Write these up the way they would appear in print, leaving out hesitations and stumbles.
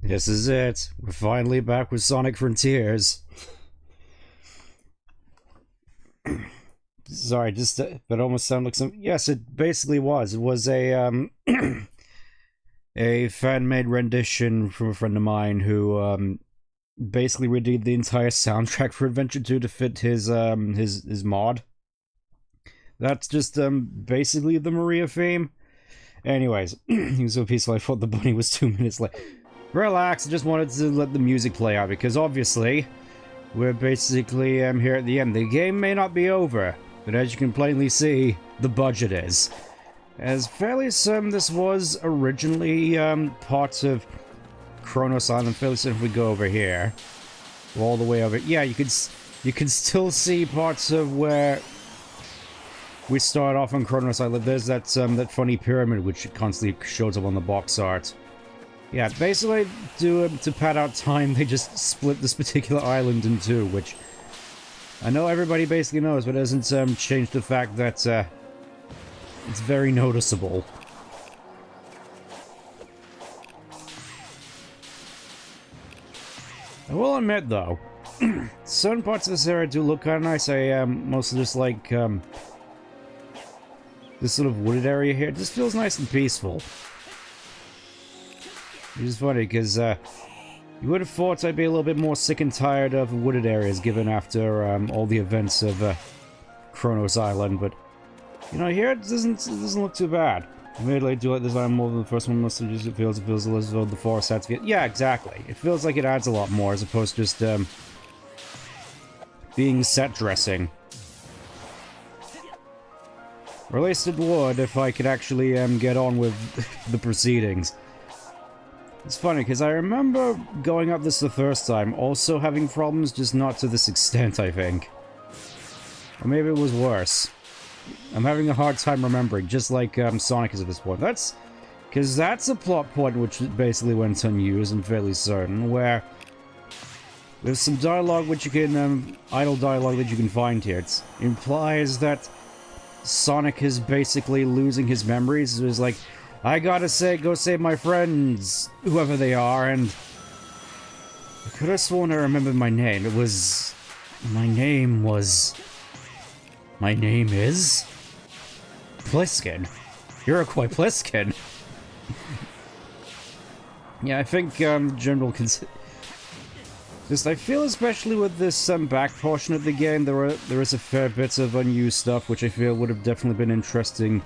This is it. We're finally back with Sonic Frontiers. Sorry, just that almost sounded like some. Yes, it basically was. It was a a fan-made rendition from a friend of mine who basically redid the entire soundtrack for Adventure 2 to fit his mod. That's just basically the Maria theme. Anyways, he was so peaceful. I thought the bunny was 2 minutes late. Relax, I just wanted to let the music play out because obviously we're basically here at the end. The game may not be over, but as you can plainly see, the budget is. As fairly certain this was originally part of Kronos Island. Fairly certain if we go over here, all the way over. Yeah, you can still see parts of where we start off on Kronos Island. There's that that funny pyramid which constantly shows up on the box art. Yeah, basically, to pad out time, they just split this particular island in two, which I know everybody basically knows, but it doesn't change the fact that it's very noticeable. I will admit, though, certain parts of this area do look kind of nice. I mostly just like this sort of wooded area here. It just feels nice and peaceful. Which is funny, because you would have thought I'd be a little bit more sick and tired of wooded areas, given after all the events of Kronos Island, but, you know, here it doesn't look too bad. Admittedly, I do like this island more than the first one, mostly just it feels as though the forest had to get... Yeah, exactly. It feels like it adds a lot more, as opposed to just being set dressing. Or at least it would, if I could actually get on with the proceedings. It's funny, because I remember going up this the first time, also having problems, just not to this extent, I think. Or maybe it was worse. I'm having a hard time remembering, just like Sonic is at this point. That's... because that's a plot point which basically went unused, I'm fairly certain, where there's some dialogue which you can, idle dialogue that you can find here. It implies that Sonic is basically losing his memories. It was like, I gotta say, go save my friends, whoever they are, and I could have sworn I remembered my name. It was... my name was... my name is... Pliskin. Iroquois Pliskin. Yeah, I think, general just, I feel especially with this, back portion of the game, there is a fair bit of unused stuff, which I feel would have definitely been interesting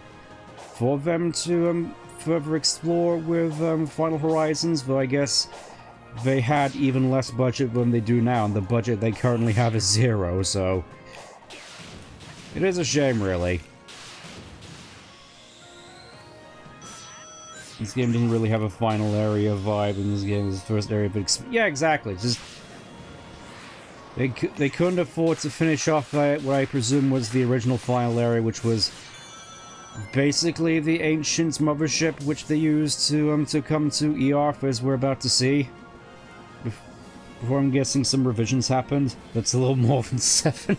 for them to, further explore with, Final Horizons, though I guess they had even less budget than they do now, and the budget they currently have is 0, so... it is a shame, really. This game didn't really have a final area vibe, and this game is the first area, but yeah, exactly, just... They couldn't afford to finish off what I presume was the original final area, which was basically the Ancient's mothership, which they used to come to Earth, as we're about to see. Before I'm guessing some revisions happened. That's a little more than 7.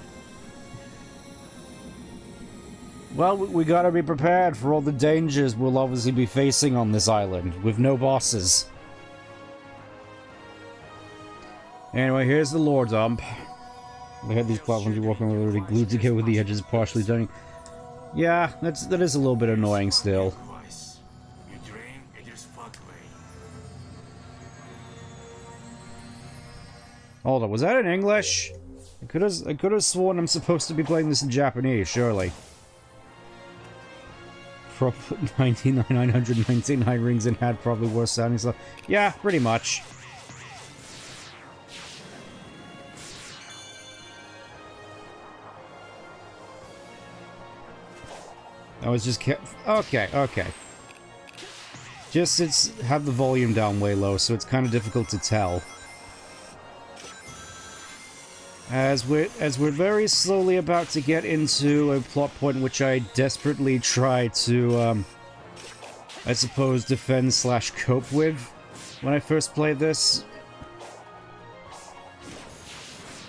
Well, we gotta be prepared for all the dangers we'll obviously be facing on this island, with no bosses. Anyway, here's the lore dump. They had these platforms you walk on literally glued together with the edges partially done. Yeah, that is a little bit annoying still. Hold on, was that in English? I could have sworn I'm supposed to be playing this in Japanese, surely. 999 rings and had probably worse sounding stuff. Yeah, pretty much. I was just okay. Just have the volume down way low, so it's kind of difficult to tell. As we're very slowly about to get into a plot point which I desperately try to, I suppose, defend/cope with when I first played this.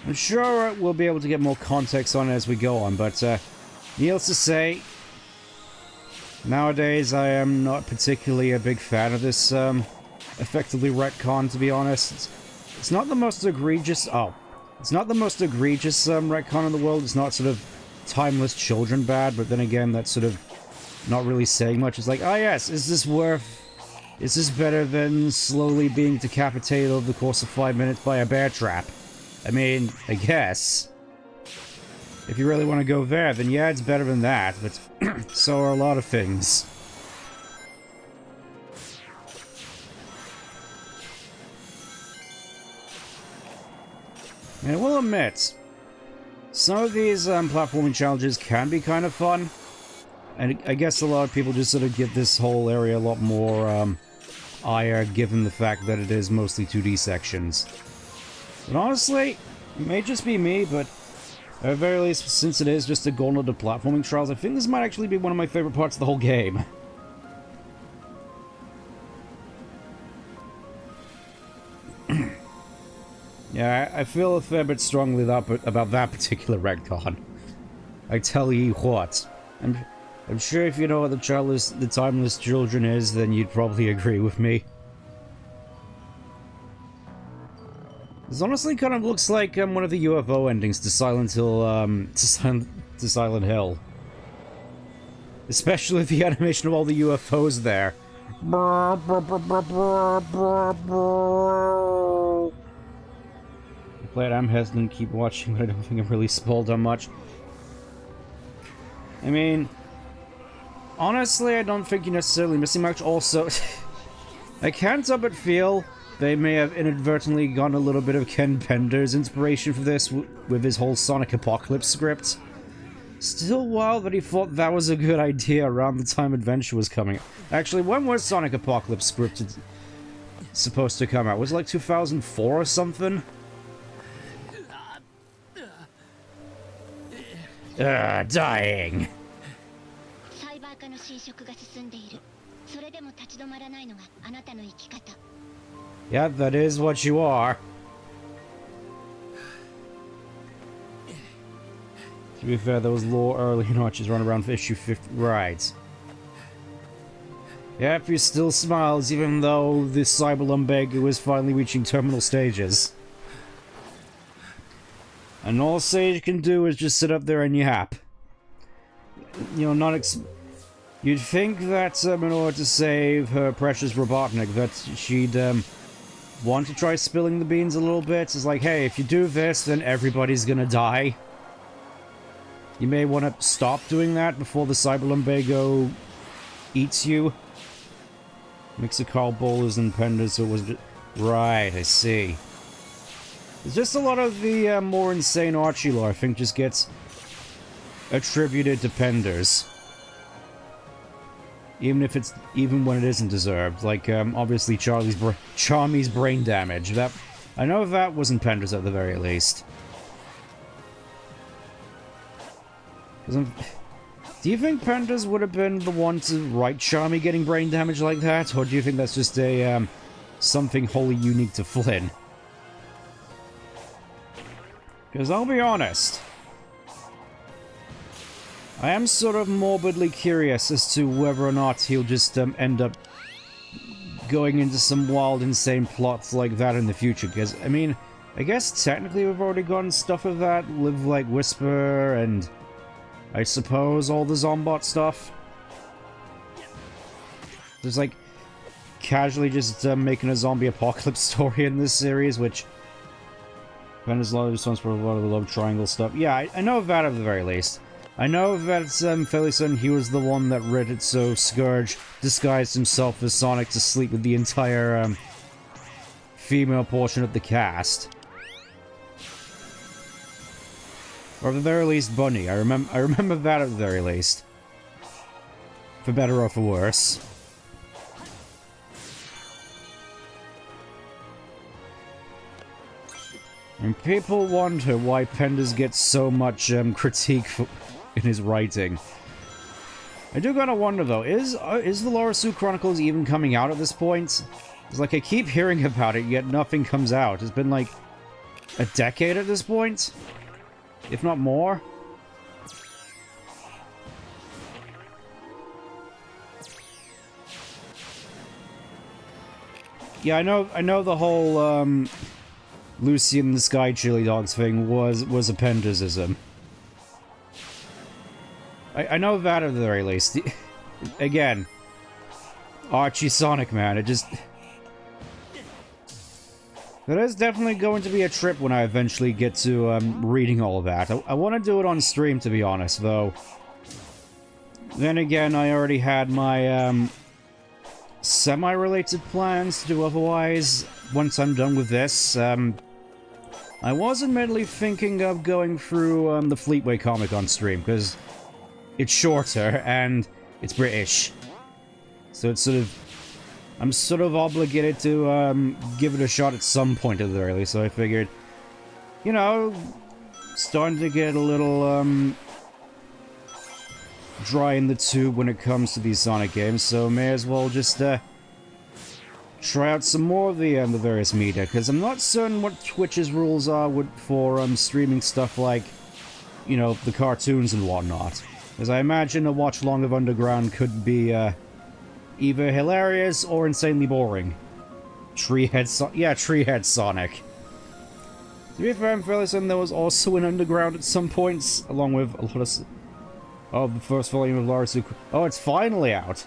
I'm sure we'll be able to get more context on it as we go on, but needless to say, nowadays I am not particularly a big fan of this effectively retconned, to be honest. It's not the most egregious... Oh. It's not the most egregious retcon in the world. It's not sort of timeless children bad, but then again, that's sort of not really saying much. It's like, oh yes, is this better than slowly being decapitated over the course of 5 minutes by a bear trap? I mean, I guess. If you really want to go there, then yeah, it's better than that, but so are a lot of things. And I will admit, some of these platforming challenges can be kind of fun. And I guess a lot of people just sort of give this whole area a lot more ire, given the fact that it is mostly 2D sections. But honestly, it may just be me, but at the very least, since it is just a gauntlet of platforming trials, I think this might actually be one of my favorite parts of the whole game. Yeah, I feel a fair bit strongly about that particular retcon. I tell you what, I'm sure if you know what the timeless children is, then you'd probably agree with me. This honestly kind of looks like one of the UFO endings to Silent Hill. Especially the animation of all the UFOs there. I'm hesitant to keep watching, but I don't think I've really spoiled on much. I mean, honestly, I don't think you're necessarily missing much. Also, I can't help but feel they may have inadvertently gotten a little bit of Ken Pender's inspiration for this with his whole Sonic Apocalypse script. Still wild that he thought that was a good idea around the time Adventure was coming. Actually, when was Sonic Apocalypse scripted supposed to come out? Was it like 2004 or something? Dying. Yeah, that is what you are. To be fair, those lore early notches run around for issue 50. Right. Yep, he still smiles even though this Cyber Lumbago is finally reaching terminal stages. And all Sage can do is just sit up there and yap. You know, you'd think that in order to save her precious Robotnik, that she'd want to try spilling the beans a little bit. It's like, hey, if you do this, then everybody's gonna die. You may want to stop doing that before the Cyber Lumbago eats you. Mix of Carl Bowlers and Penders, so it was just... Right, I see. It's just a lot of the more insane Archie lore, I think, just gets attributed to Penders. Even when it isn't deserved. Like, obviously Charmy's brain damage. I know that wasn't Penders at the very least. Do you think Penders would have been the one to write Charmy getting brain damage like that? Or do you think that's just a, something wholly unique to Flynn? Because I'll be honest, I am sort of morbidly curious as to whether or not he'll just end up going into some wild, insane plots like that in the future. Because, I mean, I guess technically we've already gotten stuff of that with, like, Whisper and, I suppose, all the Zombot stuff. There's, like, casually just making a zombie apocalypse story in this series, which... Pender's a lot of responsible for a lot of the love triangle stuff. Yeah, I know that at the very least. I know that fairly certain he was the one that read it, so Scourge disguised himself as Sonic to sleep with the entire female portion of the cast. Or at the very least, Bunny. I remember that at the very least. For better or for worse. And people wonder why Penders gets so much critique in his writing. I do gotta wonder though, is the Laura Sue Chronicles even coming out at this point? It's like I keep hearing about it, yet nothing comes out. It's been like a decade at this point, if not more. Yeah, I know the whole, Lucy in the Sky Chili Dogs thing was a Pendisism. I know that at the very least. Again, Archie Sonic, man, it just... That is definitely going to be a trip when I eventually get to, reading all of that. I want to do it on stream, to be honest, though. Then again, I already had my, semi-related plans to do otherwise once I'm done with this. I was admittedly thinking of going through, the Fleetway comic on stream, because it's shorter, and it's British. So it's sort of... I'm sort of obligated to, give it a shot at some point at the very least, so I figured... You know... Starting to get a little, dry in the tube when it comes to these Sonic games, so may as well just, try out some more of the various media, because I'm not certain what Twitch's rules are for, streaming stuff like, you know, the cartoons and whatnot. Because I imagine a watch-along of Underground could be, either hilarious or insanely boring. Treehead Sonic. To be fair, I'm fairly certain there was also an Underground at some points, along with a lot of the first volume of Larusu. Oh, it's finally out!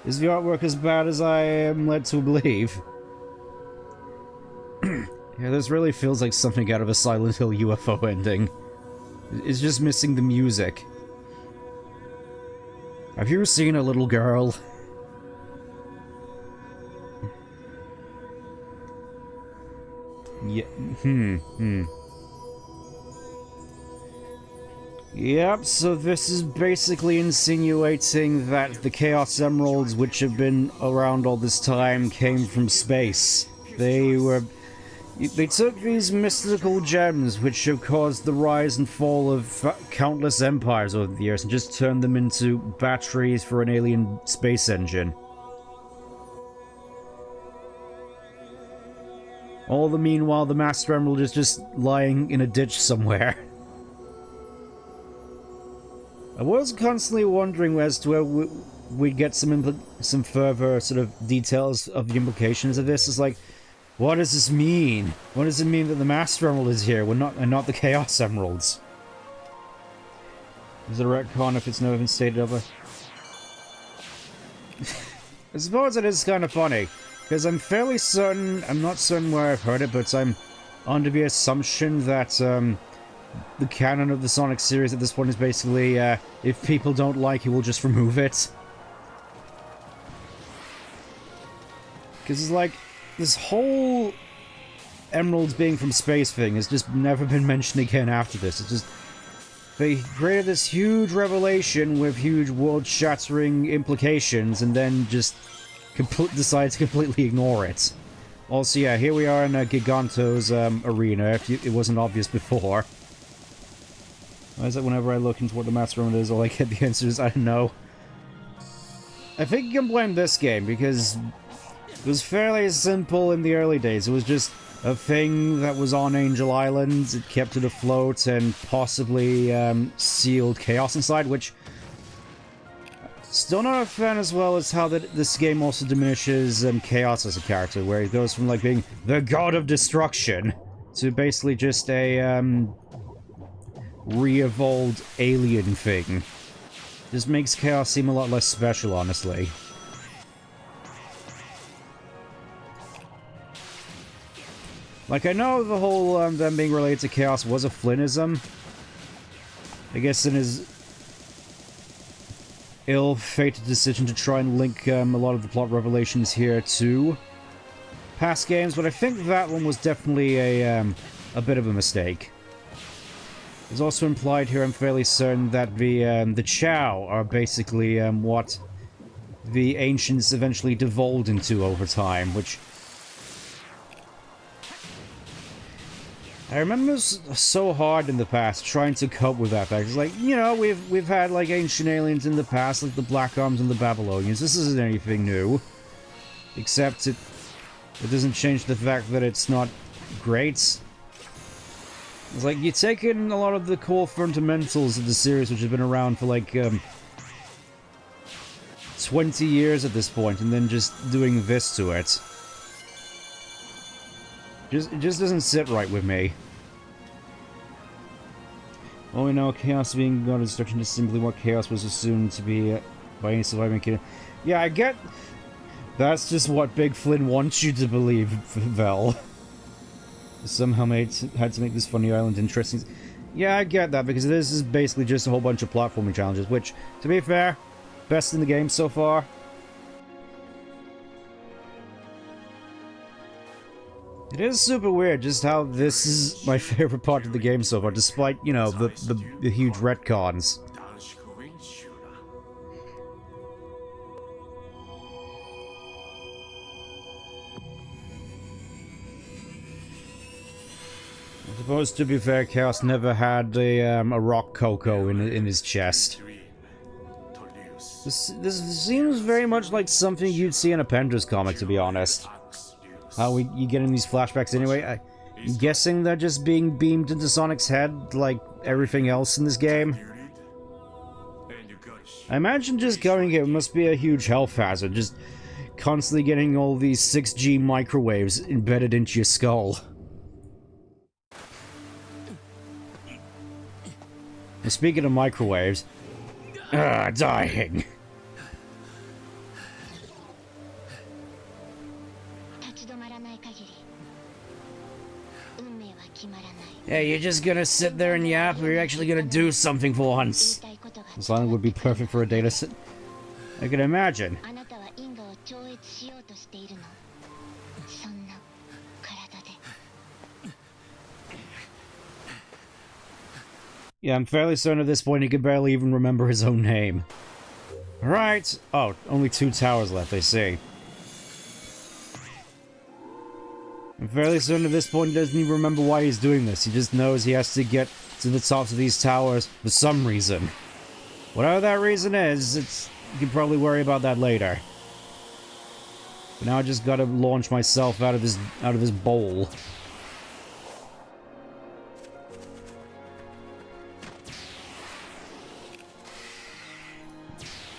Is the artwork as bad as I am led to believe? Yeah, this really feels like something out of a Silent Hill UFO ending. It's just missing the music. Have you seen a little girl? Yeah, Yep, so this is basically insinuating that the Chaos Emeralds, which have been around all this time, came from space. They took these mystical gems, which have caused the rise and fall of countless empires over the years, and just turned them into batteries for an alien space engine. All the meanwhile, the Master Emerald is just lying in a ditch somewhere. I was constantly wondering as to where we'd get some further sort of details of the implications of this. It's like, what does this mean? What does it mean that the Master Emerald is here and not the Chaos Emeralds? Is it a retcon if it's never been stated over? I suppose it is kind of funny, because I'm fairly certain, I'm not certain where I've heard it, but I'm under the assumption that, the canon of the Sonic series at this point is basically, if people don't like it, we'll just remove it. Because it's like, this whole emeralds being from space thing has just never been mentioned again after this. It's just, they created this huge revelation with huge world-shattering implications, and then just decide to completely ignore it. Also, yeah, here we are in Giganto's arena, if it wasn't obvious before. Why is it whenever I look into what the Master Emerald is, all I get the answer is, I don't know. I think you can blame this game, because it was fairly simple in the early days. It was just a thing that was on Angel Island, it kept it afloat, and possibly sealed chaos inside, which... Still not a fan as well as how this game also diminishes Chaos as a character, where he goes from like being the god of destruction to basically just a re-evolved alien thing. Just makes Chaos seem a lot less special, honestly. Like, I know the whole them being related to Chaos was a Flynnism. I guess in his ill-fated decision to try and link a lot of the plot revelations here to past games, but I think that one was definitely a bit of a mistake. It's also implied here, I'm fairly certain, that the Chow are basically what the Ancients eventually devolved into over time, which... I remember so hard in the past trying to cope with that fact. It's like, you know, we've had like ancient aliens in the past, like the Black Arms and the Babylonians. This isn't anything new. Except it doesn't change the fact that it's not great. It's like, you're taking a lot of the core fundamentals of the series, which have been around for like 20 years at this point, and then just doing this to it. It just doesn't sit right with me. All we know, chaos being God destruction is simply what chaos was assumed to be by any surviving kid. Yeah, I get... That's just what Big Flynn wants you to believe, Vel. Somehow had to make this funny island interesting. Yeah, I get that, because this is basically just a whole bunch of platforming challenges, which, to be fair, best in the game so far. It is super weird just how this is my favorite part of the game so far, despite, you know, the huge retcons. I suppose, to be fair, Chaos never had a rock cocoa in his chest. This seems very much like something you'd see in a Pendra's comic, to be honest. How you getting these flashbacks anyway? I'm guessing they're just being beamed into Sonic's head, like everything else in this game. I imagine just going here must be a huge health hazard, just constantly getting all these 6G microwaves embedded into your skull. And speaking of microwaves... dying! Yeah, you're just gonna sit there and yap, or you're actually gonna do something for once. This island would be perfect for a data set. I can imagine. Yeah, I'm fairly certain at this point he can barely even remember his own name. Alright. Oh, only 2 towers left, I see. I'm fairly certain at this point he doesn't even remember why he's doing this. He just knows he has to get to the tops of these towers for some reason. Whatever that reason is, you can probably worry about that later. But now I just gotta launch myself out of this bowl.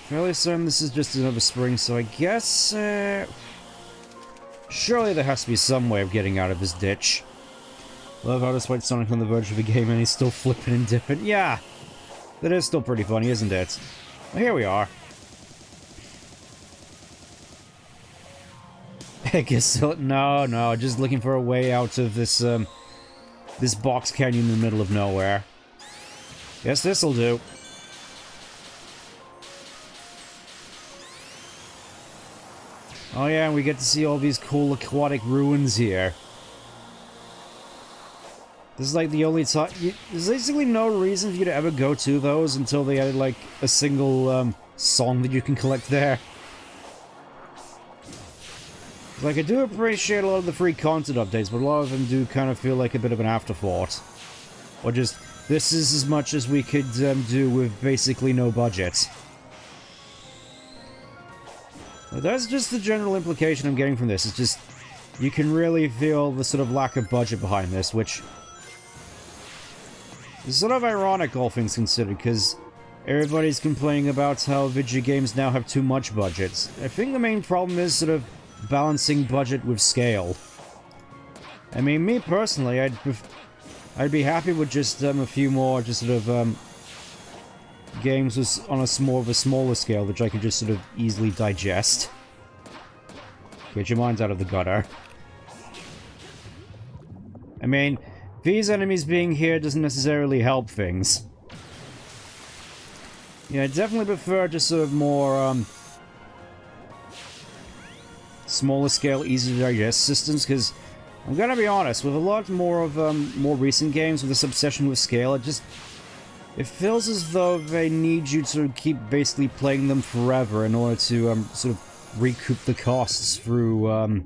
Fairly certain this is just another spring, so I guess, surely there has to be some way of getting out of this ditch. Love how despite Sonic on the verge of a game and he's still flipping and dipping. Yeah! That is still pretty funny, isn't it? Well, here we are. I guess so. No, just looking for a way out of this, this box canyon in the middle of nowhere. Guess this'll do. Oh yeah, and we get to see all these cool aquatic ruins here. This is like the only time... There's basically no reason for you to ever go to those until they added like a single song that you can collect there. Like, I do appreciate a lot of the free content updates, but a lot of them do kind of feel like a bit of an afterthought. Or just, this is as much as we could do with basically no budget. That's just the general implication I'm getting from this. It's just, you can really feel the sort of lack of budget behind this, which is sort of ironic, all things considered, because everybody's complaining about how video games now have too much budgets. I think the main problem is sort of balancing budget with scale. I mean, me personally, I'd be happy with just a few more, just sort of games was on a more of a smaller scale, which I could just sort of easily digest. Get your minds out of the gutter. I mean, these enemies being here doesn't necessarily help things. Yeah, I definitely prefer just sort of more, smaller scale, easy to digest systems, because I'm gonna be honest, with a lot more of, more recent games with this obsession with scale, it feels as though they need you to keep basically playing them forever in order to, sort of recoup the costs through,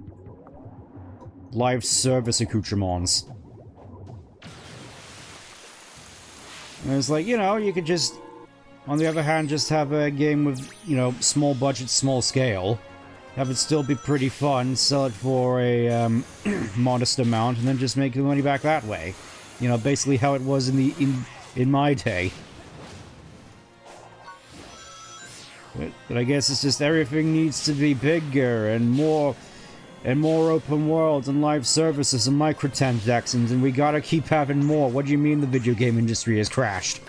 live service accoutrements. And it's like, you know, you could just, on the other hand, just have a game with, you know, small budget, small scale, have it still be pretty fun, sell it for a, modest amount, and then just make the money back that way. You know, basically how it was in my day. But I guess it's just everything needs to be bigger and more and more open worlds and live services and microtransactions, and we gotta keep having more. What do you mean the video game industry has crashed?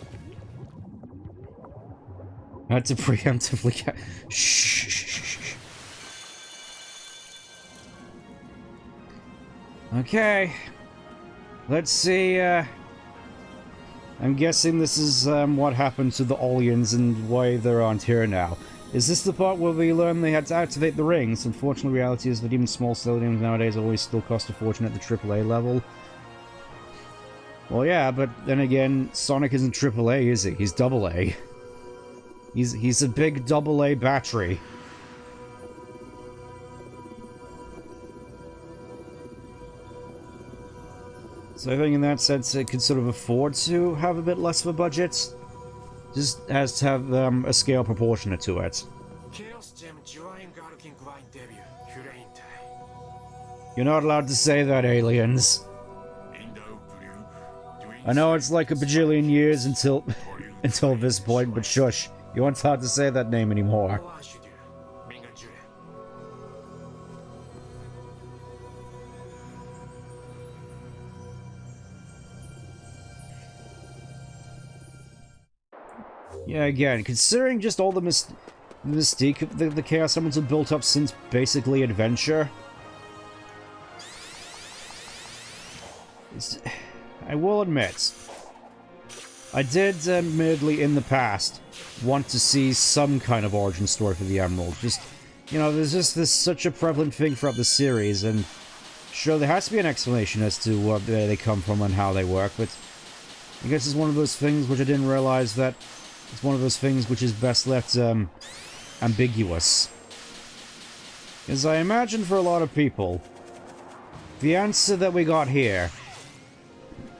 I had to preemptively shh. Okay. Let's see, I'm guessing this is, what happened to the Olians and why they aren't here now. Is this the part where we learn they had to activate the rings? Unfortunately, reality is that even small stadiums nowadays always still cost a fortune at the AAA level. Well, yeah, but then again, Sonic isn't AAA, is he? He's AA. He's a big AA battery. So I think in that sense it could sort of afford to have a bit less of a budget. Just has to have a scale proportionate to it. You're not allowed to say that, aliens. I know it's like a bajillion years until this point, but shush. You aren't allowed to say that name anymore. Yeah, again, considering just all the mystique of the Chaos Elements have built up since basically Adventure, I will admit, I did admittedly in the past want to see some kind of origin story for the Emerald. Just, you know, there's just this such a prevalent thing throughout the series, and sure, there has to be an explanation as to where they come from and how they work, but I guess it's one of those things which I didn't realize that it's one of those things which is best left ambiguous. As I imagine for a lot of people, the answer that we got here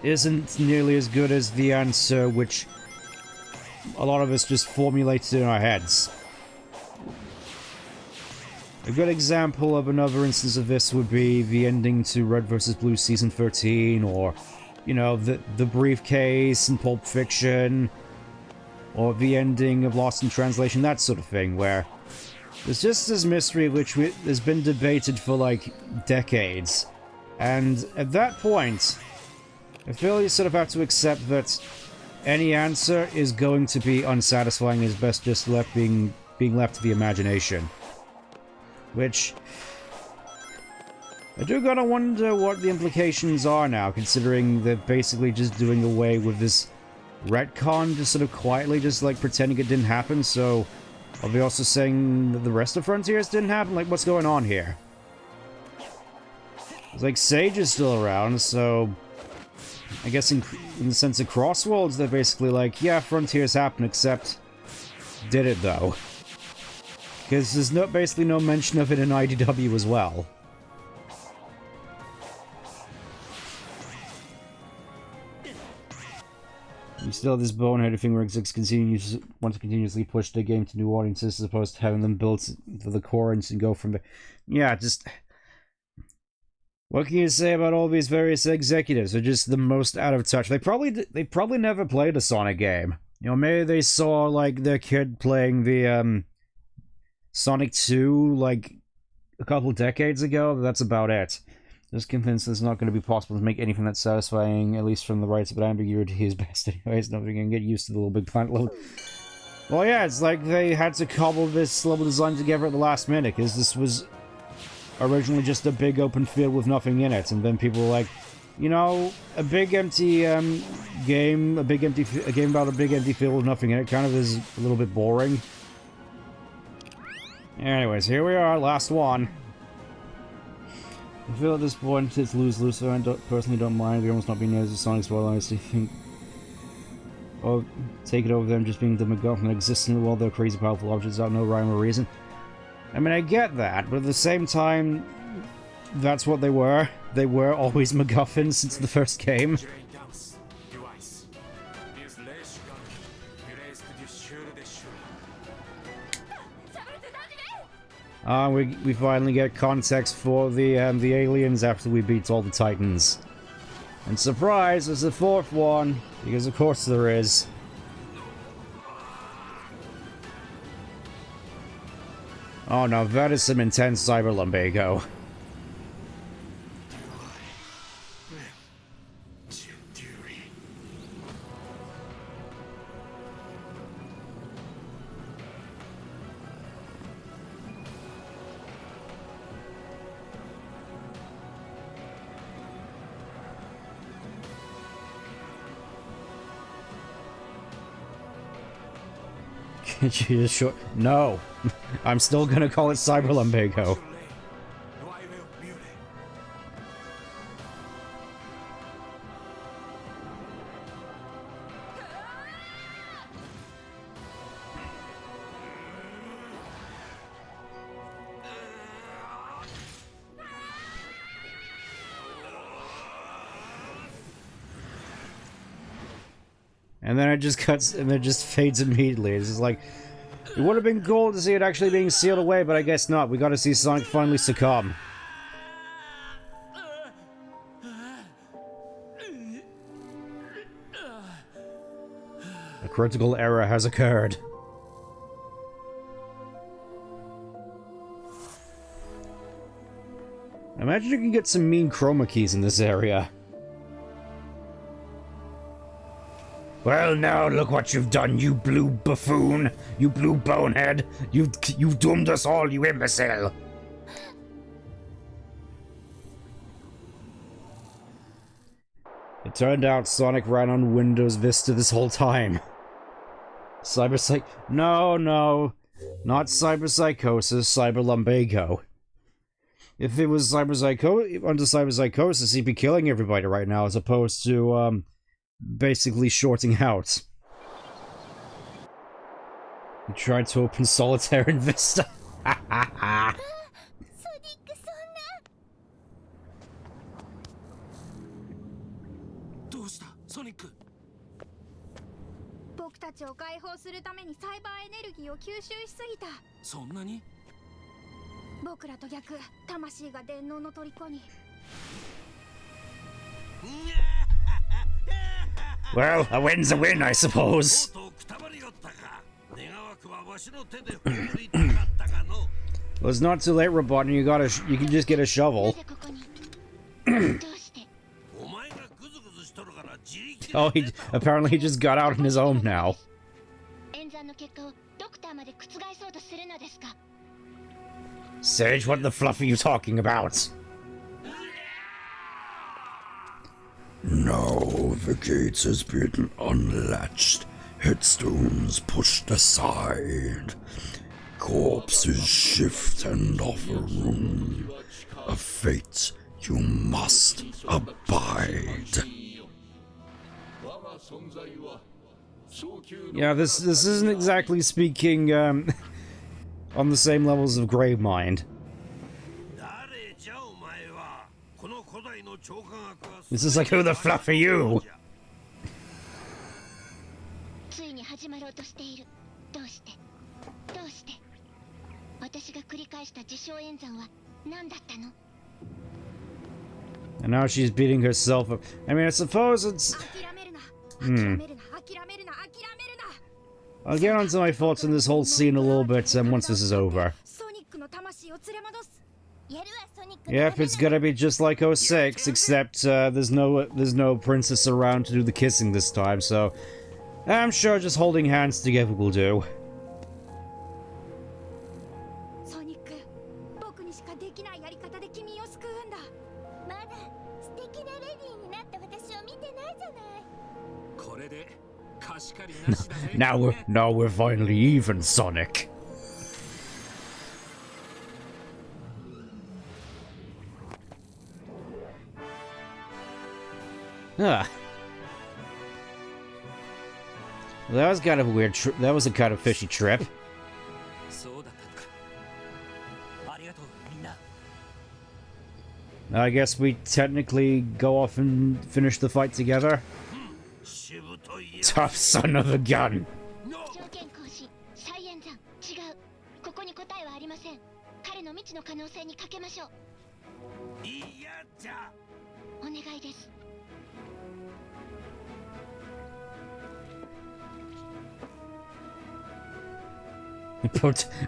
isn't nearly as good as the answer which a lot of us just formulated in our heads. A good example of another instance of this would be the ending to Red vs. Blue Season 13, or, you know, the briefcase in Pulp Fiction, or the ending of Lost in Translation, that sort of thing, where there's just this mystery which has been debated for, like, decades. And at that point, I feel you sort of have to accept that any answer is going to be unsatisfying, is best just being left to the imagination. Which, I do gotta wonder what the implications are now, considering they're basically just doing away with this retcon, just sort of quietly, just like pretending it didn't happen. So are they also saying that the rest of Frontiers didn't happen? Like, what's going on here? It's like Sage is still around, so I guess in the sense of Crossworlds, they're basically like, yeah, Frontiers happened, except did it though? Because there's basically no mention of it in IDW as well. You still have this boneheaded thing where execs want to continuously push the game to new audiences as opposed to having them built for the core and go from there. Yeah, just... What can you say about all these various executives? They're just the most out of touch. They probably never played a Sonic game. You know, maybe they saw, like, their kid playing the, Sonic 2, like, a couple decades ago, but that's about it. Just convinced it's not going to be possible to make anything that's satisfying, at least from the rights, but ambiguity is best anyways. Nobody can get used to the little big planet level. Well, yeah, it's like they had to cobble this level design together at the last minute, because this was originally just a big open field with nothing in it, and then people were like, you know, a big empty game, a game about a big empty field with nothing in it kind of is a little bit boring. Anyways, here we are, last one. I feel at this point it's lose-lose, so I personally don't mind the almost not being as a Sonic spoiler. I honestly think, or take it over them just being the MacGuffin that exists in the world. They're crazy powerful objects without no rhyme or reason. I mean, I get that, but at the same time, that's what they were. They were always MacGuffins since the first game. We finally get context for the aliens after we beat all the Titans. And surprise, there's a fourth one, because of course there is. Oh no, that is some intense cyber lumbago. No! I'm still gonna call it Cyber Lumbago. And then it just cuts, and it just fades immediately. It's just like, it would have been cool to see it actually being sealed away, but I guess not. We gotta see Sonic finally succumb. A critical error has occurred. Imagine you can get some mean chroma keys in this area. Well, now look what you've done, you blue buffoon! You blue bonehead! You've doomed us all, you imbecile! It turned out Sonic ran on Windows Vista this whole time. No, not Cyber Psychosis, Cyber Lumbago. If it was under Cyber Psychosis, he'd be killing everybody right now, as opposed to, basically shorting out. He tried to open Solitaire in Vista. Well, a win's a win, I suppose. Well, it's not too late, Robot, and you can just get a shovel. Oh, apparently he just got out on his own now. Sage, what the fluff are you talking about? Now the gates has been unlatched, headstones pushed aside, corpses shift and offer room, a fate you must abide. Yeah, this isn't exactly speaking on the same levels of Gravemind. This is like, who the fluff are you? And now she's beating herself up. I mean, I suppose it's... I'll get onto my thoughts on this whole scene a little bit once this is over. Yep, it's gonna be just like 06, except there's no princess around to do the kissing this time, so I'm sure just holding hands together will do. Now we're finally even, Sonic. Ah. Well, that was kind of a weird trip. That was a kind of fishy trip. I guess we technically go off and finish the fight together. Tough son of a gun.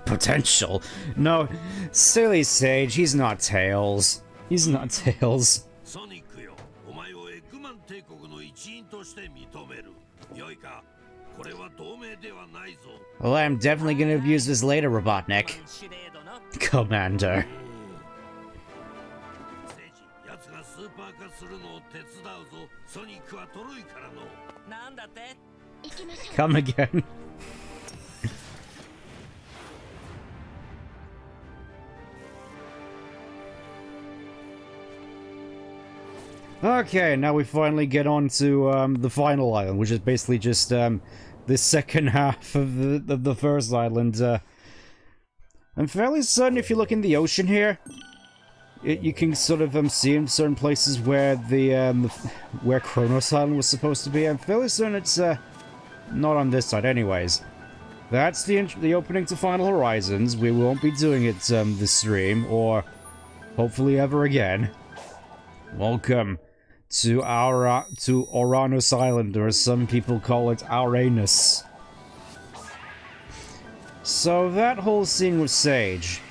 Potential? No, silly Sage, he's not Tails. He's not Tails. Well, I'm definitely gonna abuse this later, Robotnik. Commander. Come again. Okay, now we finally get on to the final island, which is basically just the second half of the first island. I'm fairly certain if you look in the ocean here, you can sort of see in certain places where where Kronos Island was supposed to be. I'm fairly certain it's not on this side, anyways. That's the opening to Final Horizons. We won't be doing it this stream, or hopefully ever again. Welcome to Uranus Island, or as some people call it, Uranus. So that whole scene with Sage,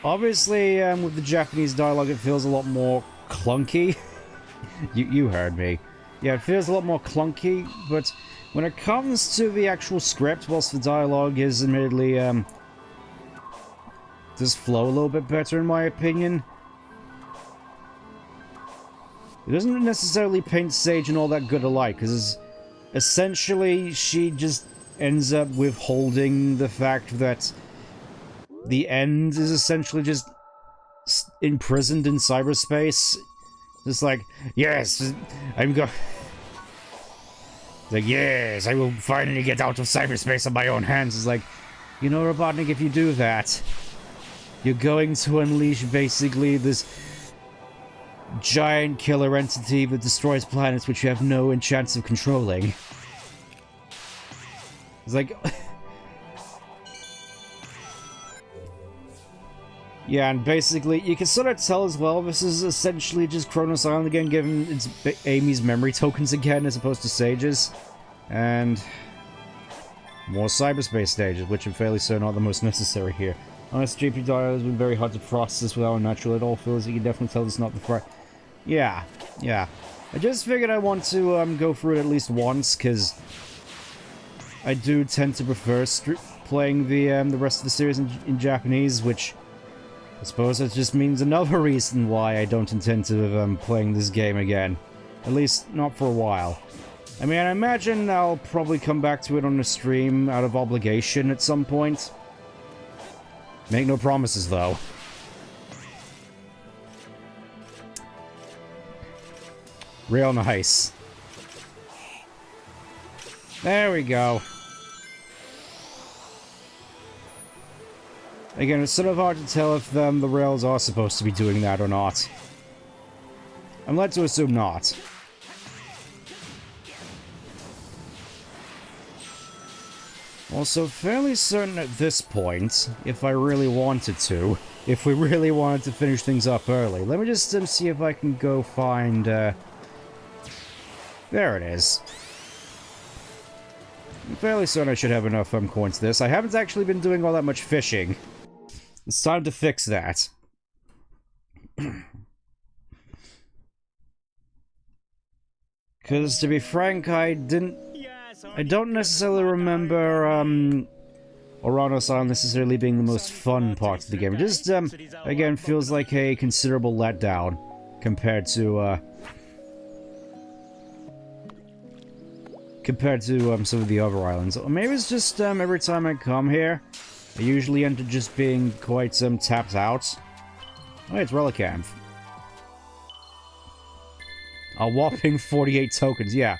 obviously with the Japanese dialogue it feels a lot more clunky. you heard me. Yeah, it feels a lot more clunky, but when it comes to the actual script, whilst the dialogue is admittedly does flow a little bit better in my opinion, it doesn't necessarily paint Sage in all that good a light, because essentially she just ends up withholding the fact that the end is essentially just imprisoned in cyberspace. Just like, yes, I'm go... Like, yes, I will finally get out of cyberspace on my own hands. It's like, you know, Robotnik, if you do that, you're going to unleash basically this giant killer entity that destroys planets which you have no chance of controlling. It's like... Yeah, and basically, you can sort of tell as well, this is essentially just Kronos Island again, given it's Amy's memory tokens again, as opposed to Sage's. And... more cyberspace stages, which I'm fairly certain are the most necessary here. Honest, GP dial has been very hard to process without unnatural. It all feels, you can definitely tell it's not the front. Yeah. I just figured I want to go through it at least once, because I do tend to prefer playing the rest of the series in Japanese, which I suppose that just means another reason why I don't intend to playing this game again. At least not for a while. I mean, I imagine I'll probably come back to it on the stream out of obligation at some point. Make no promises, though. Real nice. There we go. Again, it's sort of hard to tell if the rails are supposed to be doing that or not. I'm led to assume not. Also, fairly certain at this point, if I really wanted to, if we really wanted to finish things up early, let me just see if I can go find, there it is. I'm fairly certain I should have enough coins for this. I haven't actually been doing all that much fishing. It's time to fix that. Because, to be frank, I don't necessarily remember, Uranus Island necessarily being the most fun part of the game. It just, again, feels like a considerable letdown compared to, some of the other islands. Or maybe it's just, every time I come here, I usually end up just being quite, tapped out. Oh, it's Relicanth. A whopping 48 tokens, yeah.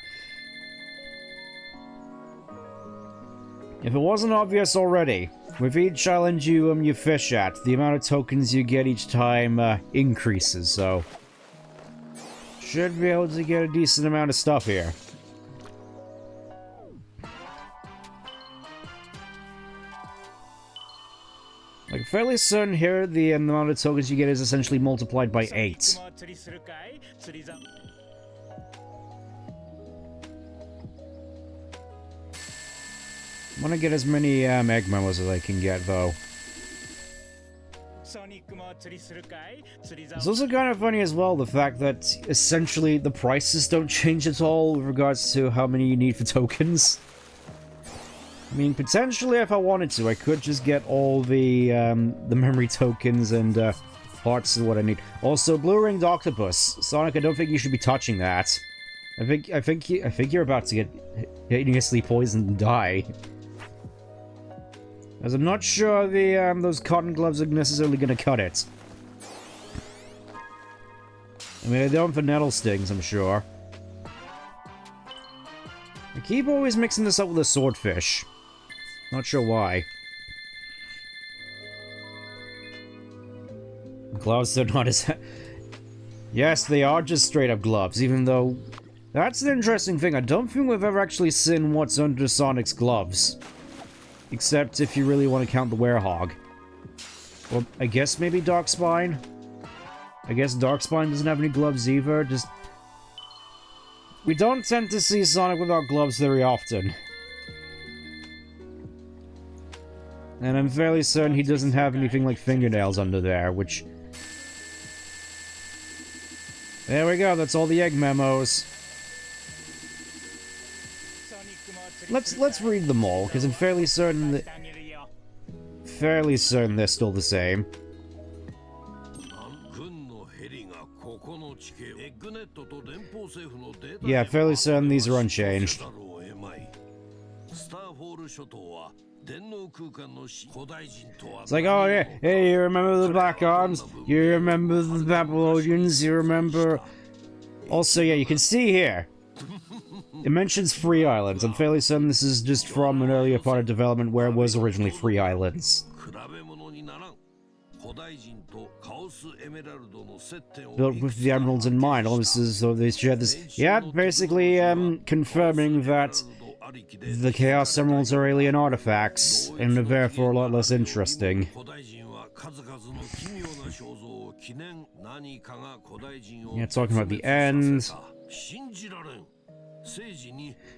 If it wasn't obvious already, with each island you fish at, the amount of tokens you get each time increases, so... should be able to get a decent amount of stuff here. Like, fairly certain here, the amount of tokens you get is essentially multiplied by 8. I want to get as many egg memos as I can get, though. It's also kind of funny as well, the fact that essentially the prices don't change at all with regards to how many you need for tokens. I mean, potentially if I wanted to, I could just get all the memory tokens and parts of what I need. Also, Blue Ringed Octopus. Sonic, I don't think you should be touching that. I think you're about to get hideously poisoned and die. As I'm not sure those cotton gloves are necessarily going to cut it. I mean, they're known for nettle stings, I'm sure. I keep always mixing this up with a swordfish. Not sure why. Gloves, they're not as... Yes, they are just straight-up gloves, even though... That's an interesting thing. I don't think we've ever actually seen what's under Sonic's gloves. Except if you really want to count the Werehog. Well, I guess maybe Darkspine? I guess Darkspine doesn't have any gloves either, just... We don't tend to see Sonic without gloves very often. And I'm fairly certain he doesn't have anything like fingernails under there, which... There we go, that's all the egg memos. Let's read them all, because I'm fairly certain that... they're still the same. Yeah, fairly certain these are unchanged. It's like, oh yeah, hey, you remember the Black Arms? You remember the Babylonians? You remember... Also, yeah, you can see here. It mentions Free Islands. I'm fairly certain this is just from an earlier part of development where it was originally Free Islands. Built with the emeralds in mind. Obviously, so they share this. Yeah, basically confirming that the Chaos Emeralds are alien artifacts, and are therefore a lot less interesting. Yeah, talking about the end.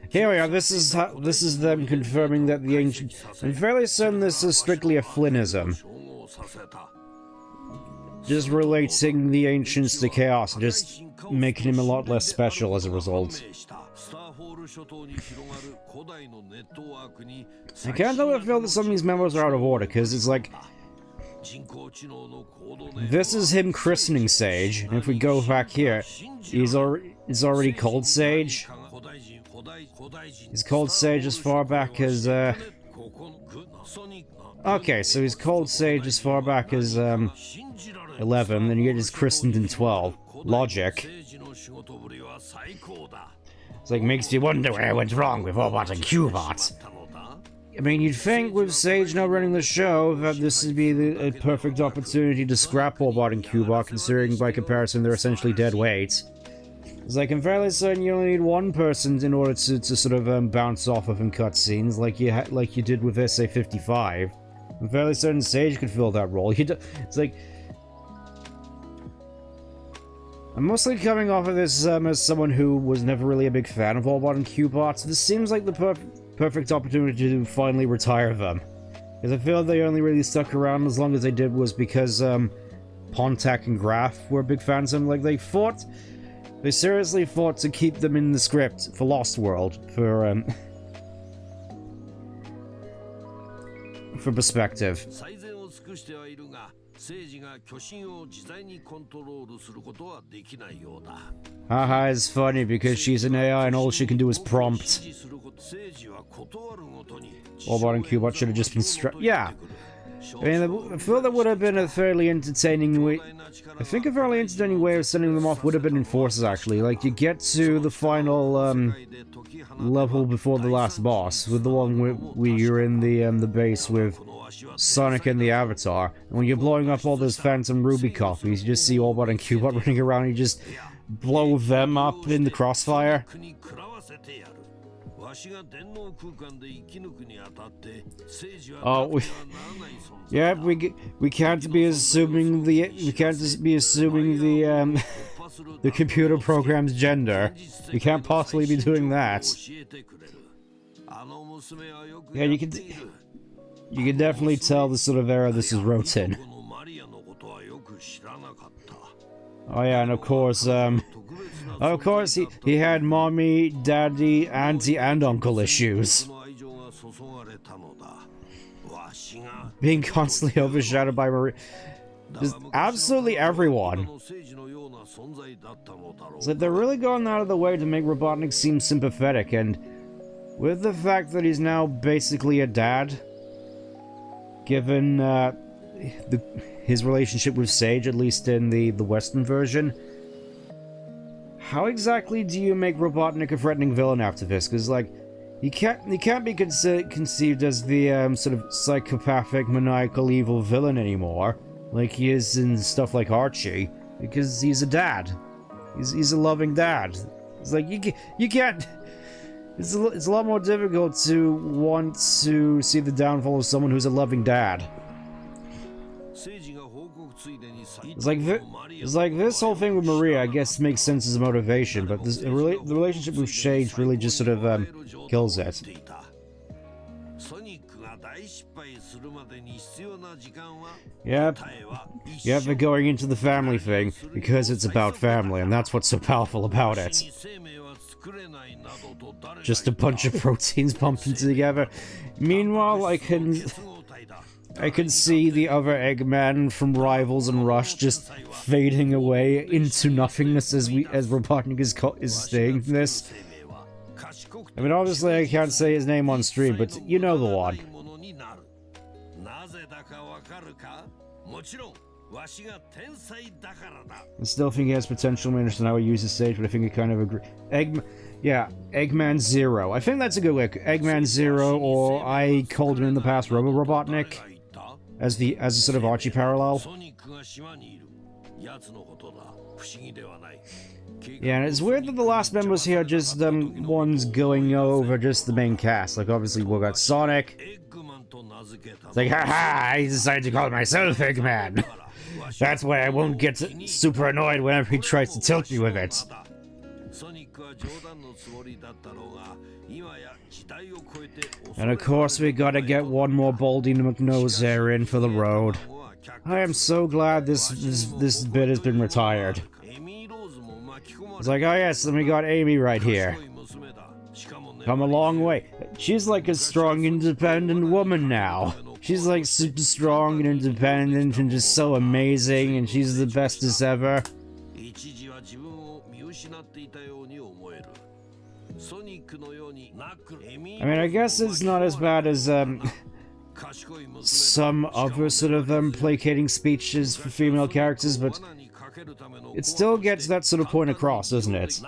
Here we are. This is them confirming that the ancient. I'm fairly certain this is strictly a Flynnism. Just relating the ancients to Chaos, just making him a lot less special as a result. I can't tell if I feel that some of these memos are out of order, because it's like... This is him christening Sage, and if we go back here, he's already called Sage. He's called Sage as far back as, Okay, so he's called Sage as far back as, 11, then you get his christened in 12. Logic. It's like, makes you wonder where I went wrong with Warbot and Cubot. I mean, you'd think with Sage now running the show that this would be a perfect opportunity to scrap Warbot and Cubot, considering by comparison they're essentially dead weight. It's like, I'm fairly certain you only need one person in order to sort of bounce off of in cutscenes, like you did with SA-55. I'm fairly certain Sage could fill that role. It's like... I'm mostly coming off of this as someone who was never really a big fan of Warbot and Cubot, so this seems like the perfect opportunity to finally retire them. Because I feel they only really stuck around as long as they did was because Pontac and Graf were big fans of them. Like, they seriously fought to keep them in the script for Lost World, for perspective. Haha, it's funny because she's an AI and all she can do is prompt. Warbot and Cubot should have just been yeah. I mean, I feel that would have been a fairly entertaining way. I think a fairly entertaining way of sending them off would have been in Forces, actually. Like, you get to the final level before the last boss, with the one where you're in the base with Sonic and the Avatar. And when you're blowing up all those Phantom Ruby copies, you just see Warbot and Cubot running around and you just blow them up in the crossfire. Oh, we can't be assuming the computer program's gender. We can't possibly be doing that. Yeah, you can definitely tell the sort of era this is wrote in. Oh yeah, and of course, he had mommy, daddy, auntie, and uncle issues. Being constantly overshadowed by just absolutely everyone. It's like they're really going out of the way to make Robotnik seem sympathetic, and with the fact that he's now basically a dad, given his relationship with Sage, at least in the Western version, how exactly do you make Robotnik a threatening villain after this? Because, like, he can't be conceived as the, sort of psychopathic, maniacal, evil villain anymore, like he is in stuff like Archie, because he's a dad. He's a loving dad. It's like, you can't... It's a lot more difficult to want to see the downfall of someone who's a loving dad. It's like this whole thing with Maria, I guess, makes sense as a motivation, but the relationship with Shade really just sort of kills it. Yep, they're going into the family thing because it's about family, and that's what's so powerful about it. Just a bunch of proteins pumping together. Meanwhile, I can see the other Eggman from Rivals and Rush just fading away into nothingness as Robotnik is saying this. I mean, obviously I can't say his name on stream, but you know the one. I still think he has potential. I understand how he uses Sage, but I think I kind of agree. Eggman Zero. I think that's a good look. Eggman Zero, or I called him in the past Robo Robotnik, as a sort of Archie parallel. Yeah, and it's weird that the last members here are just ones going over just the main cast. Like, obviously we got Sonic. It's like, haha, I decided to call myself Eggman. That's why I won't get super annoyed whenever he tries to tilt me with it. And of course we gotta get one more Baldy McNose in for the road. I am so glad this bit has been retired. It's like, oh yes, then we got Amy right here. Come a long way. She's like a strong, independent woman now. She's like super strong and independent and just so amazing, and she's the bestest ever. I mean, I guess it's not as bad as some other sort of placating speeches for female characters, but it still gets that sort of point across, doesn't it?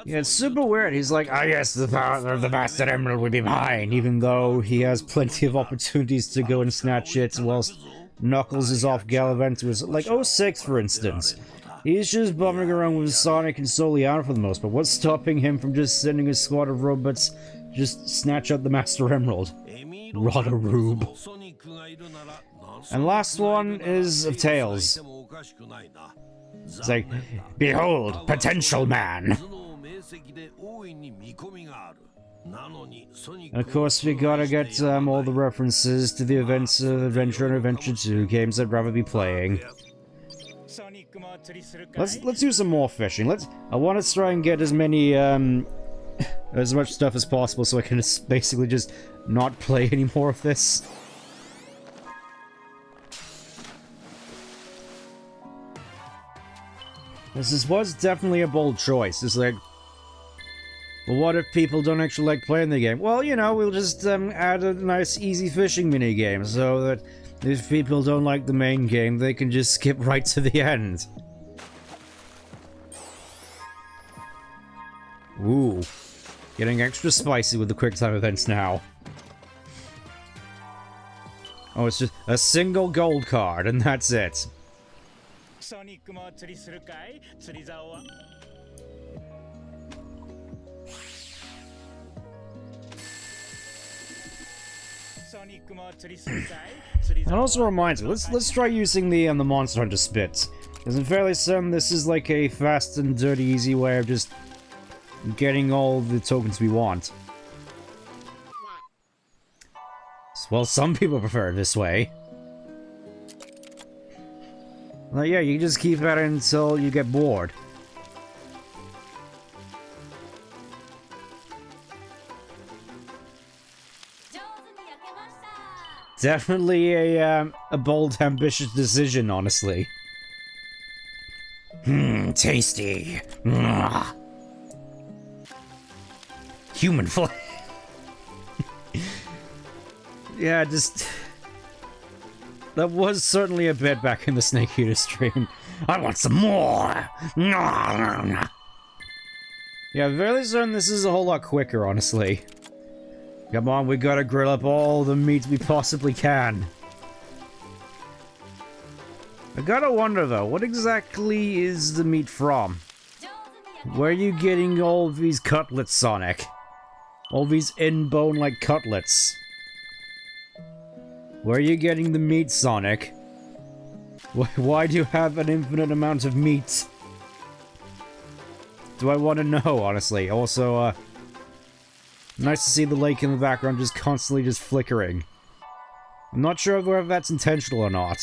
Yeah, it's super weird. He's like, ah yes, the power of the Master Emerald will be mine, even though he has plenty of opportunities to go and snatch it whilst Knuckles is off gallivanting. Like 06, for instance. He's just bumming around with Sonic and Soliana for the most part. What's stopping him from just sending a squad of robots just snatch out the Master Emerald? Rod-a-roob. And last one is of Tails. It's like, behold, potential man! And of course we gotta get all the references to the events of Adventure and Adventure 2, games I'd rather be playing. Let's do some more fishing. I want to try and get as many as much stuff as possible so I can basically just not play any more of this. This was definitely a bold choice. It's like, well, what if people don't actually like playing the game? Well, you know, we'll just add a nice easy fishing minigame so that if people don't like the main game, they can just skip right to the end. Ooh. Getting extra spicy with the QuickTime events now. Oh, it's just a single gold card, and that's it. It also reminds me, let's try using the Monster Hunter spit. Because I'm fairly certain this is like a fast and dirty easy way of just getting all the tokens we want. Well, some people prefer it this way. Like, yeah, you just keep at it until you get bored. Definitely a bold, ambitious decision, honestly. Tasty. Human flesh. Yeah, just... That was certainly a bit back in the Snake Eater stream. I want some more! Yeah, very certain this is a whole lot quicker, honestly. Come on, we gotta grill up all the meat we possibly can. I gotta wonder though, what exactly is the meat from? Where are you getting all these cutlets, Sonic? All these in-bone-like cutlets? Where are you getting the meat, Sonic? Why do you have an infinite amount of meat? Do I want to know, honestly? Also, nice to see the lake in the background just constantly just flickering. I'm not sure whether that's intentional or not.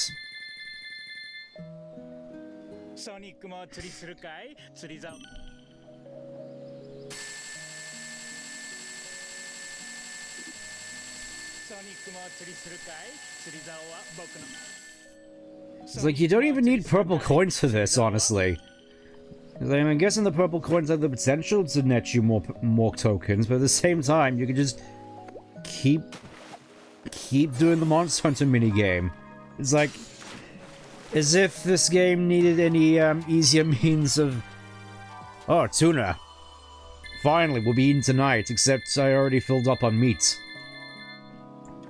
It's like, you don't even need purple coins for this, honestly. I'm guessing the purple coins have the potential to net you more tokens, but at the same time, you can just keep doing the Monster Hunter minigame. It's like, as if this game needed any easier means of... Oh, tuna. Finally, we'll be eating tonight, except I already filled up on meat.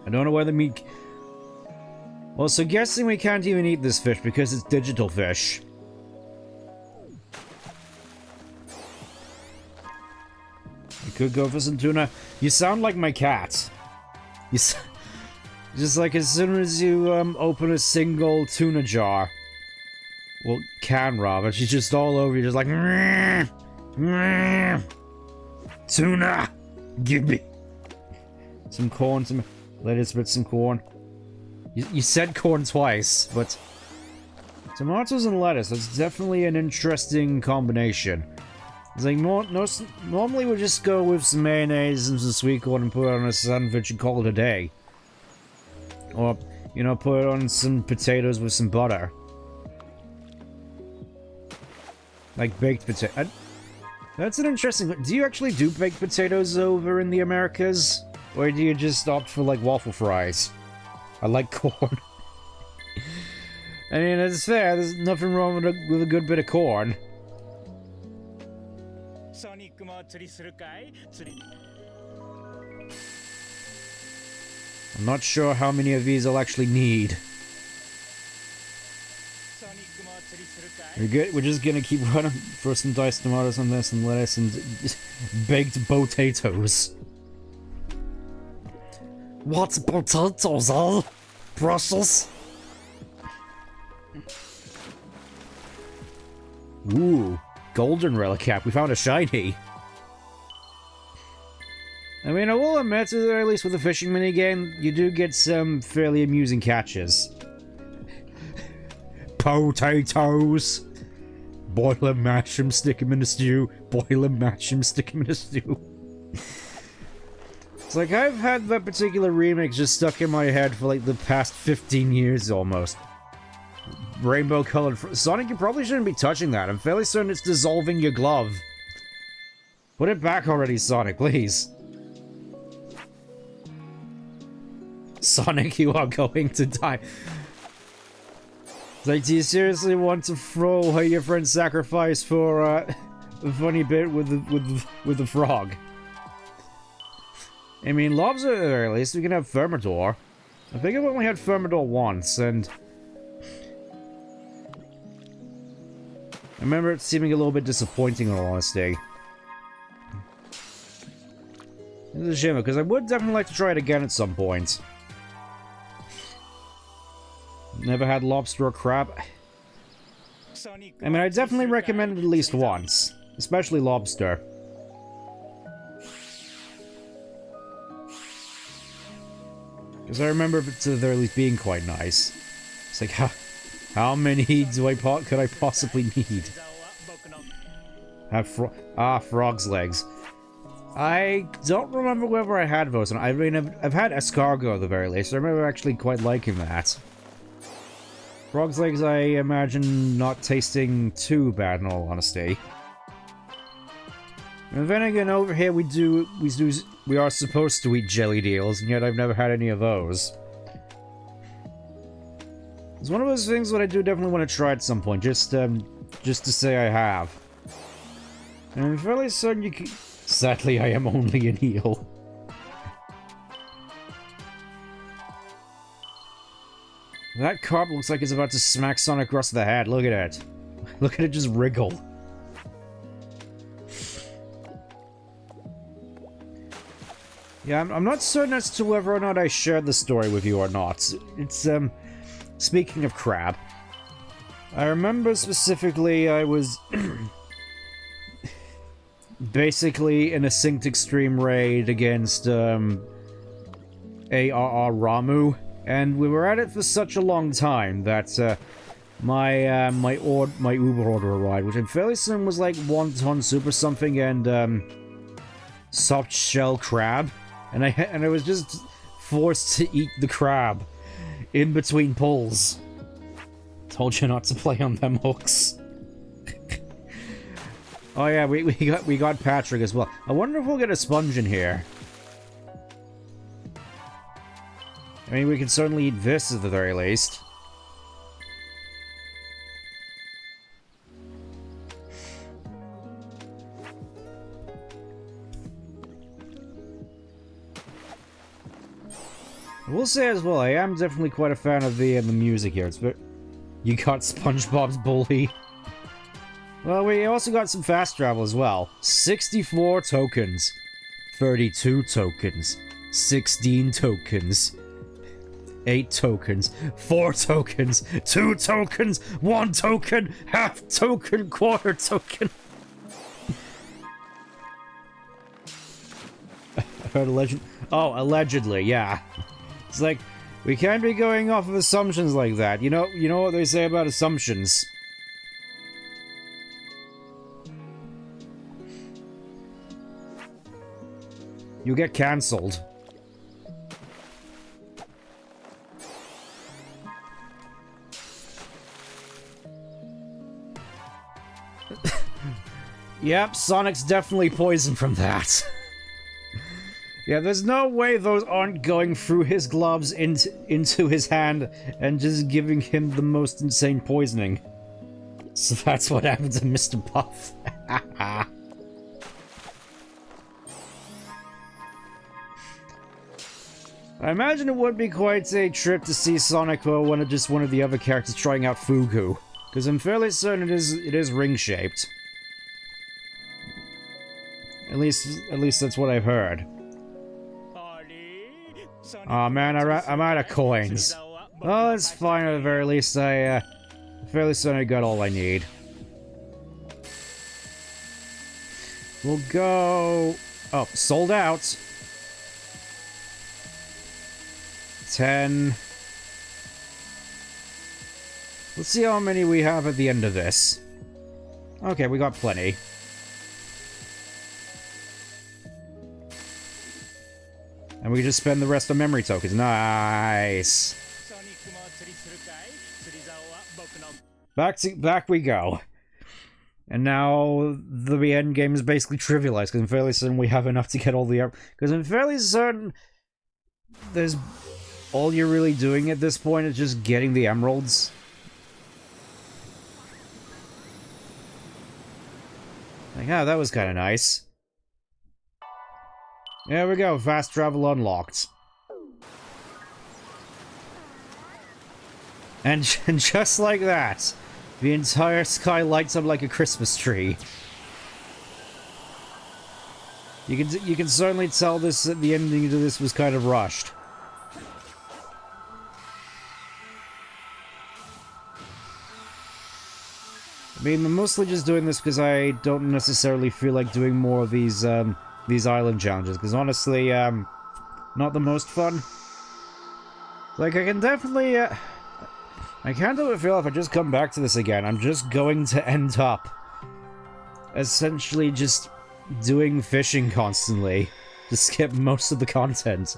I don't know where the meat... Well, so guessing we can't even eat this fish because it's digital fish. We could go for some tuna. You sound like my cat. Just like as soon as you open a single tuna jar. Well, can rather. She's just all over you, just like... Tuna! Give me... Some corn, some lettuce with some corn. You said corn twice, but... Tomatoes and lettuce, that's definitely an interesting combination. It's like, normally we'll just go with some mayonnaise and some sweet corn and put it on a sandwich and call it a day. Or, you know, put it on some potatoes with some butter. Like baked potato. That's an interesting... Do you actually do baked potatoes over in the Americas? Or do you just opt for, like, waffle fries? I like corn. I mean, it's fair. There's nothing wrong with a good bit of corn. I'm not sure how many of these I'll actually need. We're just gonna keep running for some diced tomatoes on this and lettuce and baked potatoes. What's potatoes, all? Brussels? Ooh, golden relic cap. We found a shiny. I mean, I will admit, at least with the fishing minigame, you do get some fairly amusing catches. Potatoes! Boil them, mash them, stick them in a stew. Boil them, mash them, stick them in a stew. It's like, I've had that particular remix just stuck in my head for like the past 15 years almost. Rainbow colored... Sonic, you probably shouldn't be touching that. I'm fairly certain it's dissolving your glove. Put it back already, Sonic, please. Sonic, you are going to die. It's like, do you seriously want to throw away your friend's sacrifice for a funny bit with the frog? I mean, lobster, at least we can have Thermidor. I think I've only had Thermidor once, and... I remember it seeming a little bit disappointing, in all honesty. It's a shame, because I would definitely like to try it again at some point. Never had lobster or crab. I mean, I definitely recommend it at least once. Especially lobster. Because I remember it to the very least being quite nice. It's like, how many could I possibly need? Have frog's legs. I don't remember whether I had those. I mean, I've had escargot at the very least. I remember actually quite liking that. Frog's legs, I imagine, not tasting too bad, in all honesty. And then again, over here we do we are supposed to eat jelly deals, and yet I've never had any of those. It's one of those things that I do definitely want to try at some point, just to say I have. And I'm fairly certain you can... Sadly, I am only an eel. That carp looks like it's about to smack Sonic across the head. Look at it. Look at it just wriggle. Yeah, I'm not certain as to whether or not I shared the story with you or not. It's, speaking of crab, I remember specifically I was basically in a Synced Extreme raid against, ARR Ramu, and we were at it for such a long time that, my Uber order arrived, which I'm fairly certain was like wonton soup or something, and, soft shell crab, and I was just forced to eat the crab in between pulls. Told you not to play on them hooks. Oh yeah, we got Patrick as well. I wonder if we'll get a sponge in here. I mean, we can certainly eat this at the very least. I will say as well, I am definitely quite a fan of the music here. It's very... You got SpongeBob's Bully. Well, we also got some fast travel as well. 64 tokens. 32 tokens. 16 tokens. 8 tokens. 4 tokens. 2 tokens. 1 token. Half token. Quarter token. I heard a legend. Oh, allegedly, yeah. It's like, we can't be going off of assumptions like that. You know what they say about assumptions. You get cancelled. Yep, Sonic's definitely poisoned from that. Yeah, there's no way those aren't going through his gloves into his hand and just giving him the most insane poisoning. So that's what happened to Mr. Puff. I imagine it would be quite a trip to see Sonic or one of the other characters trying out Fugu, because I'm fairly certain it is ring-shaped. At least that's what I've heard. Aw, man, I'm out of coins. Oh, it's fine, at the very least, I'm fairly certain I got all I need. We'll go... Oh, sold out. 10. Let's see how many we have at the end of this. Okay, we got plenty. And we can just spend the rest on memory tokens. Nice. Back we go. And now the end game is basically trivialized, because I'm fairly certain we have enough to get all the... Because I'm fairly certain there's... All you're really doing at this point is just getting the emeralds. Like, ah, that was kind of nice. There we go, fast travel unlocked. And just like that, the entire sky lights up like a Christmas tree. You can certainly tell the ending to this was kind of rushed. I mean, I'm mostly just doing this because I don't necessarily feel like doing more of these island challenges, because honestly, not the most fun. Like, I can definitely, I can't do it feel if I just come back to this again, I'm just going to end up essentially just doing fishing constantly to skip most of the content.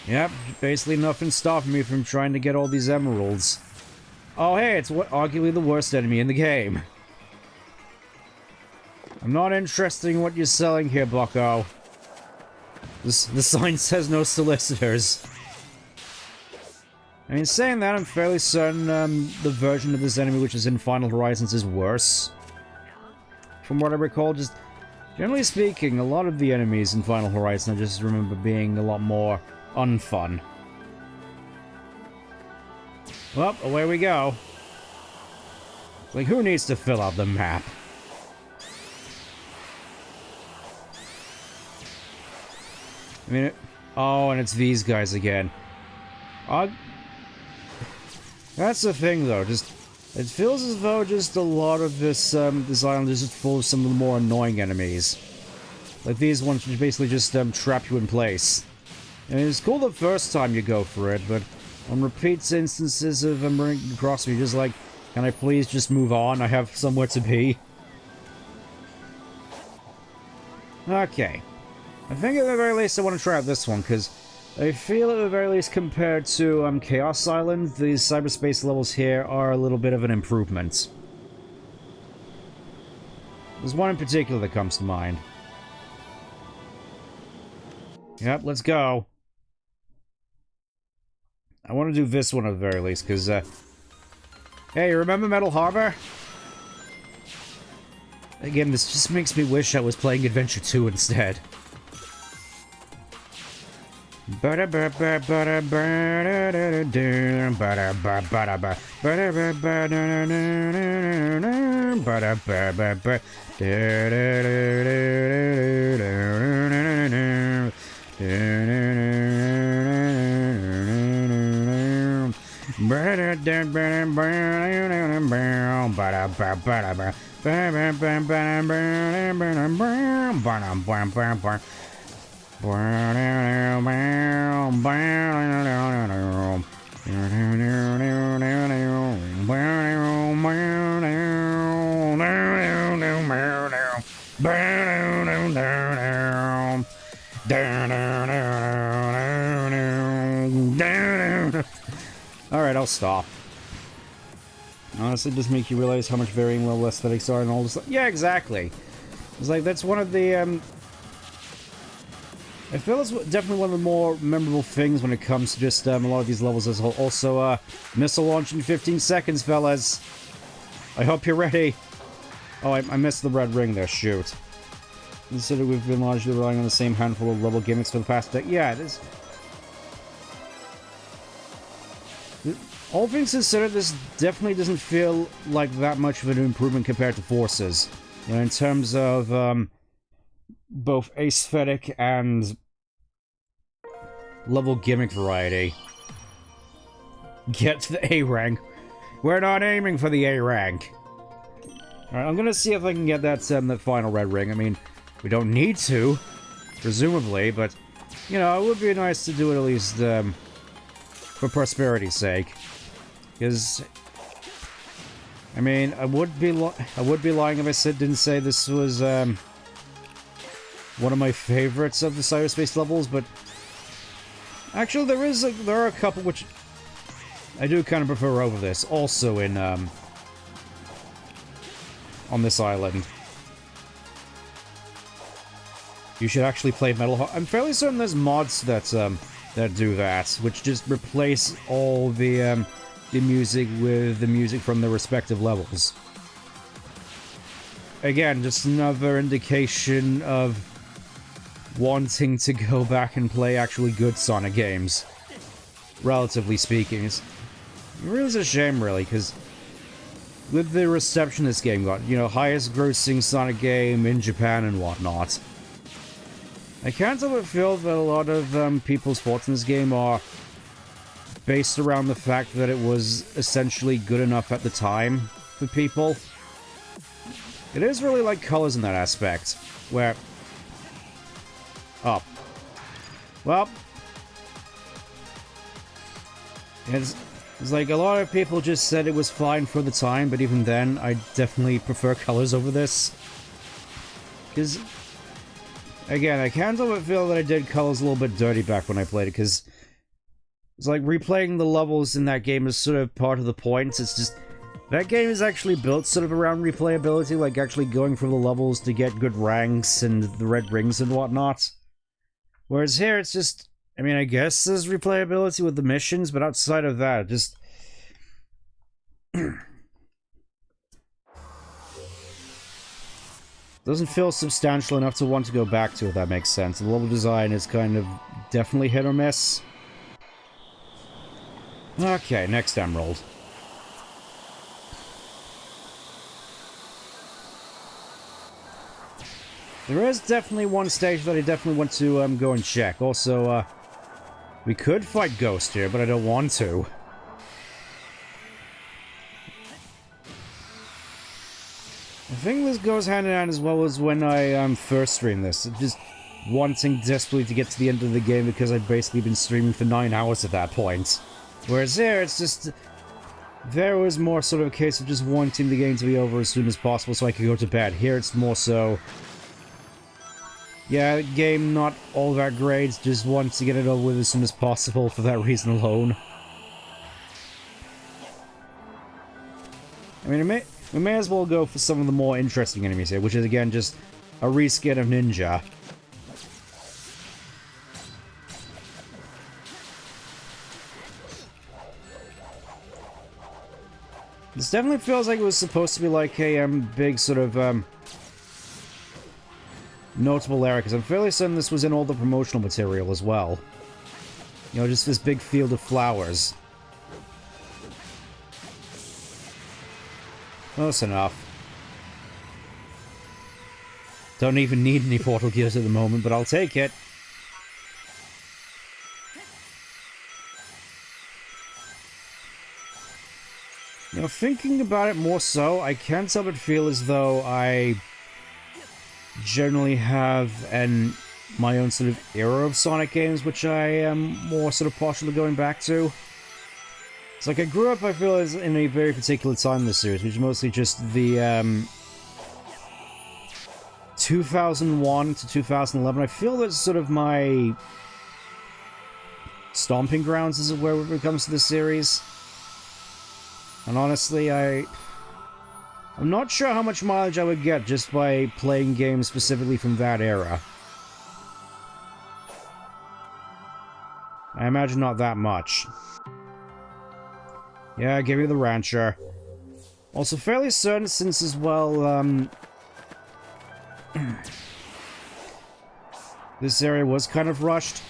Yep, basically nothing stopping me from trying to get all these emeralds. Oh hey, it's arguably the worst enemy in the game. I'm not interested in what you're selling here, bucko. The sign says no solicitors. I mean, saying that, I'm fairly certain the version of this enemy which is in Final Horizons is worse. From what I recall, just generally speaking, a lot of the enemies in Final Horizon I just remember being a lot more unfun. Well, away we go. Like, who needs to fill out the map? I mean, oh, and it's these guys again. That's the thing, though. Just, it feels as though just a lot of this this island is just full of some of the more annoying enemies, like these ones, which basically just trap you in place. And it's cool the first time you go for it, but on repeat instances of them running across me, just like, can I please just move on? I have somewhere to be. Okay. I think at the very least I want to try out this one, because I feel at the very least compared to Chaos Island, these cyberspace levels here are a little bit of an improvement. There's one in particular that comes to mind. Yep, let's go. I want to do this one at the very least, because, hey, you remember Metal Harbor? Again, this just makes me wish I was playing Adventure 2 instead. Alright, I'll stop. Honestly, it does make you realize how much varying level aesthetics are and all this. Yeah, exactly. It's like, that's one of the, I feel it's definitely one of the more memorable things when it comes to just a lot of these levels as a whole. Also, missile launch in 15 seconds, fellas. I hope you're ready. Oh, I missed the red ring there, shoot. Consider we've been largely relying on the same handful of level gimmicks for the past day. Yeah, it is. All things considered, this definitely doesn't feel like that much of an improvement compared to Forces. You know, in terms of, both aesthetic and level gimmick variety. Get to the A rank. We're not aiming for the A rank. Alright, I'm gonna see if I can get that final red ring. I mean, we don't need to, presumably, but, you know, it would be nice to do it at least, for prosperity's sake. Because, I mean, I would be lying if I didn't say this was, one of my favorites of the cyberspace levels, but actually there are a couple which I do kind of prefer over this, also in, on this island. You should actually play Metal Harbor. I'm fairly certain there's mods that do that, which just replace all the music with the music from the respective levels. Again, just another indication of wanting to go back and play actually good Sonic games. Relatively speaking. It really is a shame, really, because with the reception this game got, you know, highest grossing Sonic game in Japan and whatnot, I can't help but feel that a lot of people's thoughts in this game are based around the fact that it was essentially good enough at the time for people. It is really like Colors in that aspect, where... Oh. Well... It's like a lot of people just said it was fine for the time, but even then, I definitely prefer Colors over this. Because... Again, I can't help but feel that I did Colors a little bit dirty back when I played it, because... It's like replaying the levels in that game is sort of part of the point. It's just... That game is actually built sort of around replayability, like actually going through the levels to get good ranks and the red rings and whatnot. Whereas here, it's just... I mean, I guess there's replayability with the missions, but outside of that, it just... doesn't feel substantial enough to want to go back to, if that makes sense. The level design is kind of definitely hit or miss. Okay, next emerald. There is definitely one stage that I definitely want to go and check. Also, we could fight Ghost here, but I don't want to. I think this goes hand in hand as well as when I first streamed this. Just wanting desperately to get to the end of the game because I'd basically been streaming for 9 hours at that point. Whereas here, it's just... there was more sort of a case of just wanting the game to be over as soon as possible so I could go to bed. Here, it's more so... yeah, game not all that great, just want to get it over with as soon as possible for that reason alone. I mean, we may as well go for some of the more interesting enemies here, which is again just a reskin of Ninja. This definitely feels like it was supposed to be like a big sort of notable area, because I'm fairly certain this was in all the promotional material as well. You know, just this big field of flowers. Close enough. Don't even need any portal gears at the moment, but I'll take it. You know, thinking about it more so, I can't help but feel as though I generally have my own sort of era of Sonic games, which I am more sort of partial to going back to. It's like I grew up, I feel, as in a very particular time in the series, which is mostly just the 2001 to 2011. I feel that's sort of my stomping grounds, as it were, when it comes to this series. And honestly, I'm not sure how much mileage I would get just by playing games specifically from that era. I imagine not that much. Yeah, give me the Rancher. Also, fairly certain since as well, this area was kind of rushed.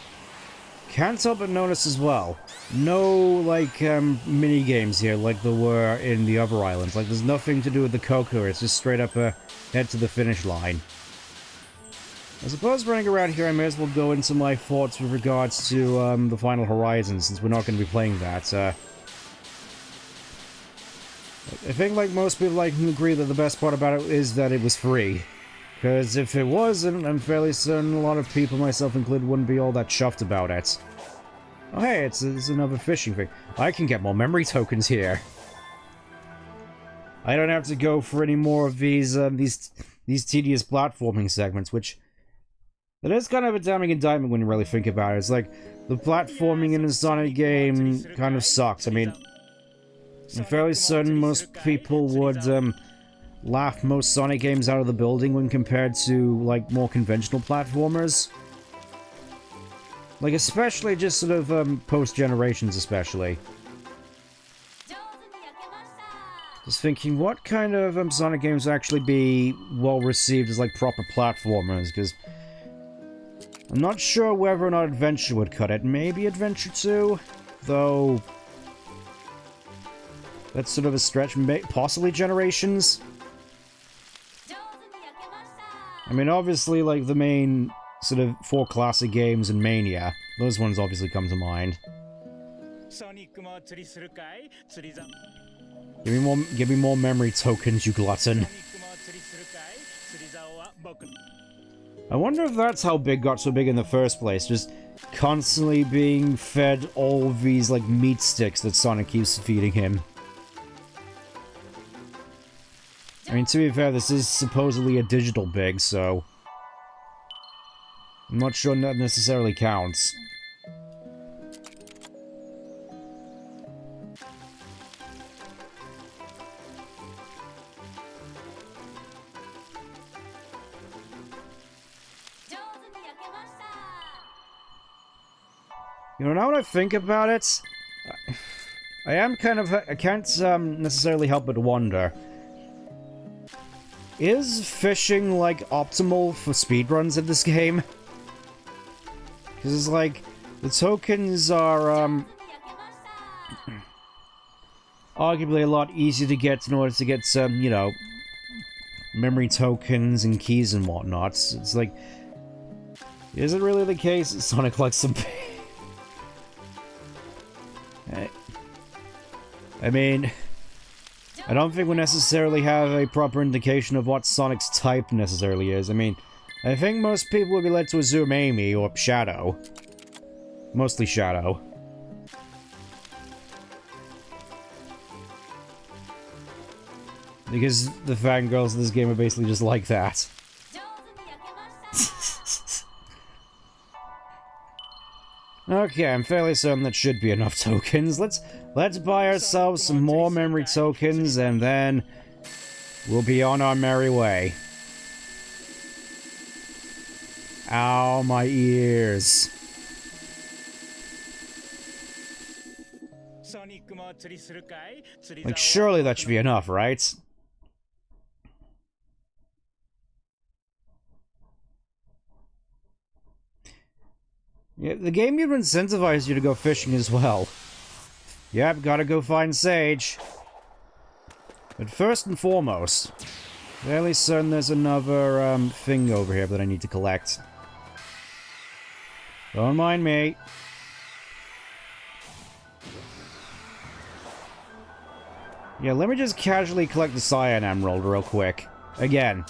Can't help but notice as well, no, like, mini-games here like there were in the other islands. Like, there's nothing to do with the Coco, it's just straight up head to the finish line. I suppose running around here, I may as well go into my thoughts with regards to, the Final Horizon, since we're not going to be playing that. I think, like most people, I can agree that the best part about it is that it was free. Because if it wasn't, I'm fairly certain a lot of people, myself included, wouldn't be all that chuffed about it. Oh hey, it's another fishing thing. I can get more memory tokens here. I don't have to go for any more of these tedious platforming segments, which... that is kind of a damning indictment when you really think about it. It's like, the platforming in a Sonic game kind of sucks. I mean, I'm fairly certain most people would, laugh most Sonic games out of the building when compared to, like, more conventional platformers. Like, especially just sort of, post-generations, especially. Just thinking, what kind of, Sonic games would actually be well-received as, like, proper platformers, because... I'm not sure whether or not Adventure would cut it. Maybe Adventure 2? Though... that's sort of a stretch. Possibly Generations? I mean, obviously, like, the main sort of 4 classic games and Mania. Those ones obviously come to mind. Give me more memory tokens, you glutton. I wonder if that's how Big got so big in the first place. Just constantly being fed all of these, like, meat sticks that Sonic keeps feeding him. I mean, to be fair, this is supposedly a digital Big, so... I'm not sure that necessarily counts. You know, now that I think about it, I am kind of... I can't necessarily help but wonder. Is fishing, like, optimal for speedruns in this game? Because it's like, the tokens are, arguably a lot easier to get in order to get some, you know, memory tokens and keys and whatnot. It's like, is it really the case that Sonic likes some... I mean, I don't think we necessarily have a proper indication of what Sonic's type necessarily is. I mean, I think most people would be led to assume Amy or Shadow. Mostly Shadow. Because the fangirls of this game are basically just like that. Okay, I'm fairly certain that should be enough tokens. Let's buy ourselves some more memory tokens, and then we'll be on our merry way. Ow, my ears. Like, surely that should be enough, right? Yeah, the game even incentivizes you to go fishing as well. Yep, gotta go find Sage. But first and foremost, fairly certain there's another thing over here that I need to collect. Don't mind me. Yeah, let me just casually collect the Cyan Emerald real quick. Again.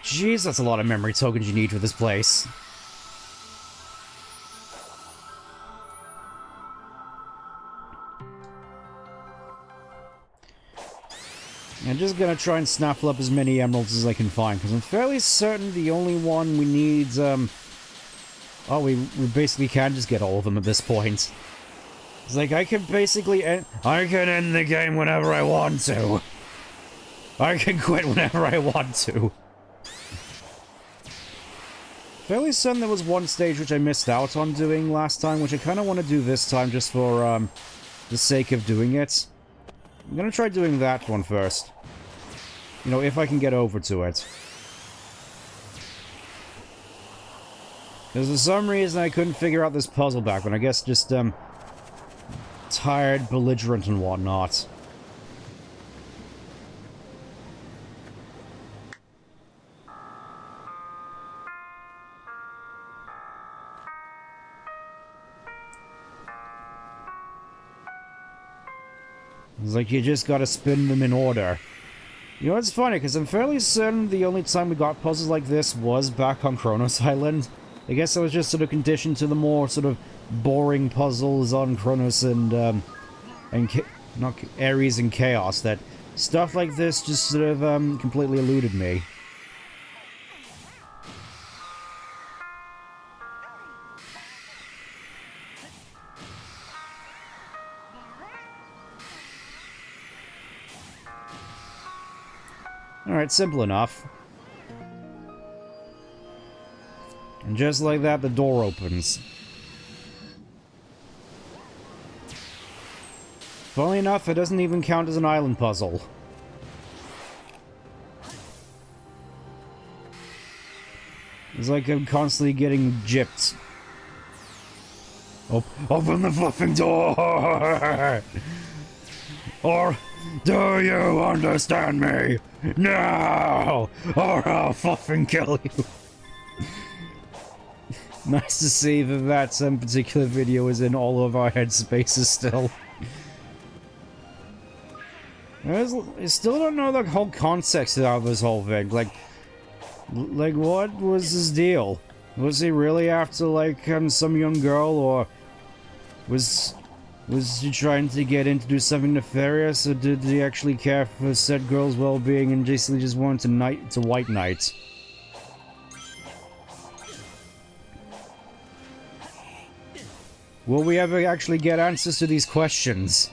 Jeez, that's a lot of memory tokens you need for this place. I'm just gonna try and snaffle up as many emeralds as I can find, because I'm fairly certain the only one we need, oh, we basically can just get all of them at this point. It's like, I can basically I can end the game whenever I want to. I can quit whenever I want to. Fairly certain there was one stage which I missed out on doing last time, which I kind of want to do this time just for, the sake of doing it. I'm gonna try doing that one first. You know, if I can get over to it. Because for some reason I couldn't figure out this puzzle back when I guess just, tired, belligerent, and whatnot. It's like you just gotta spin them in order. You know, it's funny, because I'm fairly certain the only time we got puzzles like this was back on Kronos Island. I guess I was just sort of conditioned to the more sort of boring puzzles on Kronos and not Ares and Chaos, that stuff like this just sort of, completely eluded me. Alright, simple enough. And just like that, the door opens. Funnily enough, it doesn't even count as an island puzzle. It's like I'm constantly getting gypped. Open the fucking door! Or do you understand me? No! Or I'll fucking kill you. Nice to see that that particular video is in all of our headspaces still. I still don't know the whole context of this whole thing. Like, what was his deal? Was he really after, like, some young girl, or was he trying to get in to do something nefarious, or did he actually care for said girl's well-being and basically just wanted to white knight? Will we ever actually get answers to these questions?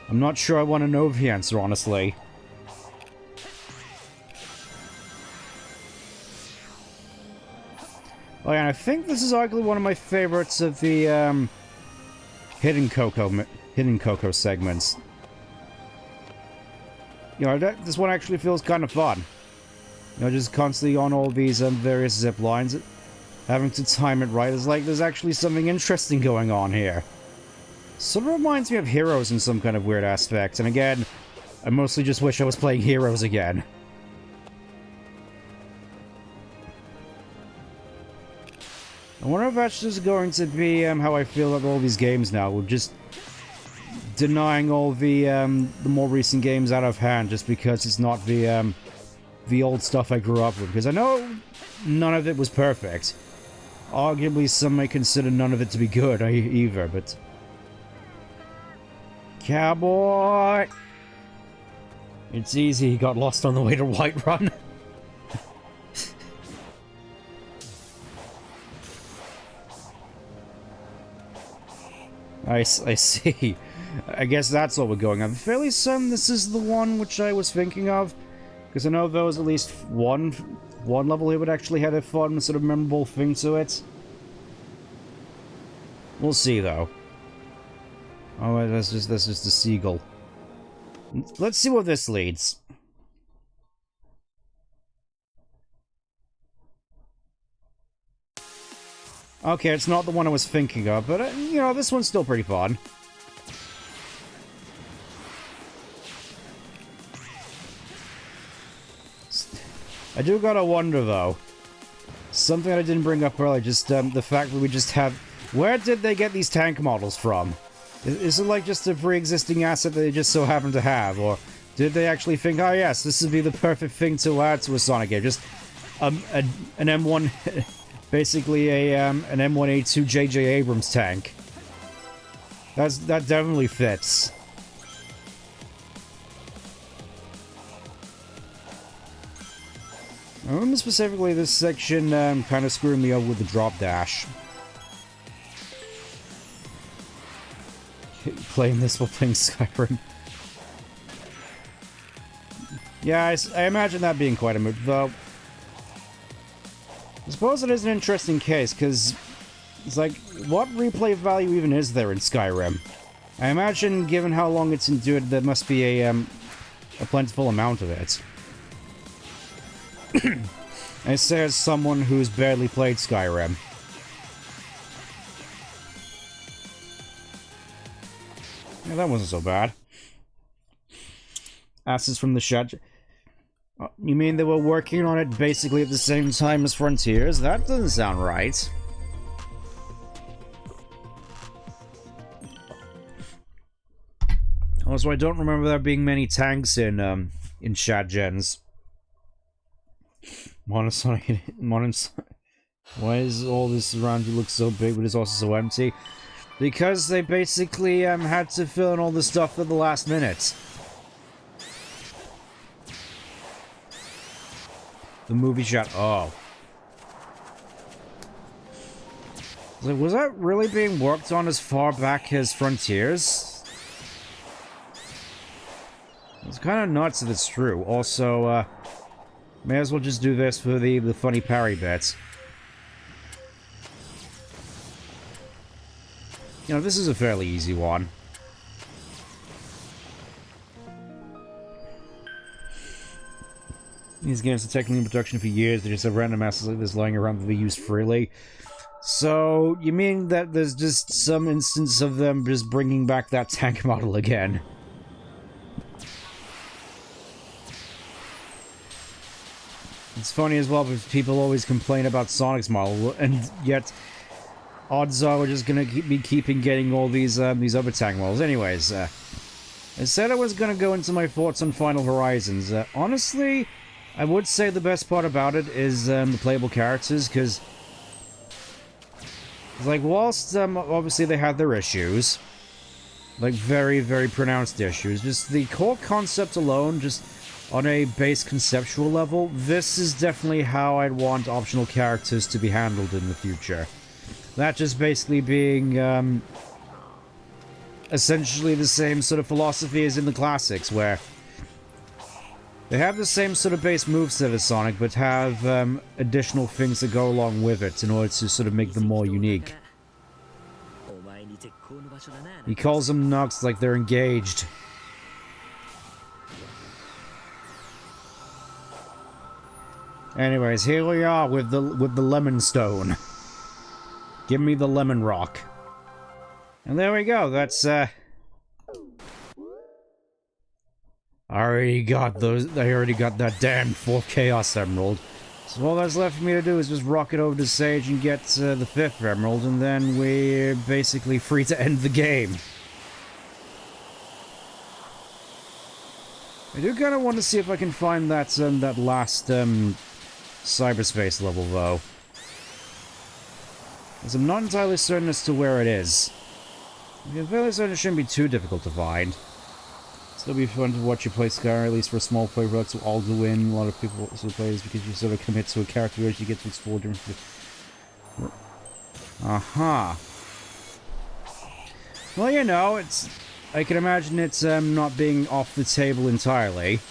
I'm not sure I want to know the answer, honestly. Oh yeah, and I think this is arguably one of my favorites of the, Hidden Cocoa segments. You know, this one actually feels kind of fun. You know, just constantly on all these various zip lines, having to time it right. It's like there's actually something interesting going on here. Sort of reminds me of Heroes in some kind of weird aspect. And again, I mostly just wish I was playing Heroes again. I wonder if that's just going to be how I feel about all these games now. We're just denying all the more recent games out of hand just because it's not the old stuff I grew up with. Because I know none of it was perfect. Arguably, some may consider none of it to be good either, but... Cowboy! It's easy, he got lost on the way to Whiterun. I see. I guess that's what we're going on. Fairly certain this is the one which I was thinking of. Because I know there was at least one level here would actually have a fun, sort of memorable thing to it. We'll see, though. Oh, that's just a seagull. Let's see where this leads. Okay, it's not the one I was thinking of, but, you know, this one's still pretty fun. I do gotta wonder, though. Something I didn't bring up earlier, just the fact that we just have... Where did they get these tank models from? Is it like just a pre-existing asset that they just so happen to have? Or did they actually think, oh yes, this would be the perfect thing to add to a Sonic game? Just an M1... basically an M1A2 J.J. Abrams tank. That definitely fits. I remember specifically this section kind of screwing me up with the drop dash. Playing this while playing Skyrim. Yeah, I imagine that being quite a move, though. I suppose it is an interesting case, because it's like, what replay value even is there in Skyrim? I imagine, given how long it's endured, there must be a plentiful amount of it. I say as someone who's barely played Skyrim. Yeah, that wasn't so bad. Asses from the chat. You mean they were working on it basically at the same time as Frontiers? That doesn't sound right. Also, I don't remember there being many tanks in Chat Gens. Monosonic... Why is all this around you look so big but it's also so empty? Because they basically had to fill in all the stuff at the last minute. The movie shot. Oh. Was that really being worked on as far back as Frontiers? It's kind of nuts if it's true. Also, may as well just do this for the funny parry bits. You know, this is a fairly easy one. These games are technically in production for years. They just have random assets like this lying around that they use freely. So, you mean that there's just some instance of them just bringing back that tank model again? It's funny as well because people always complain about Sonic's model, and yet odds are we're just gonna be getting all these other tank models. Anyways, I said I was gonna go into my thoughts on Final Horizons. Honestly, I would say the best part about it is the playable characters, because like, whilst obviously they had their issues, like very, very pronounced issues, just the core concept alone, just on a base conceptual level, this is definitely how I'd want optional characters to be handled in the future. That just basically being essentially the same sort of philosophy as in the classics, where They have the same sort of base moveset as Sonic, but have additional things that go along with it in order to sort of make them more unique. He calls them Nugs like they're engaged. Anyways, here we are with the Lemon Stone. Give me the Lemon Rock. And there we go, that's I already got that damn 4th Chaos Emerald. So all that's left for me to do is just rock it over to Sage and get the 5th Emerald, and then we're basically free to end the game. I do kind of want to see if I can find that that last cyberspace level, though. Because I'm not entirely certain as to where it is. I'm fairly certain it shouldn't be too difficult to find. Still be fun to watch you play Sky, at least for a small playthrough to all go in. A lot of people also play this because you sort of commit to a character as you get to explore different... Aha. Well, you know, it's... I can imagine it's not being off the table entirely.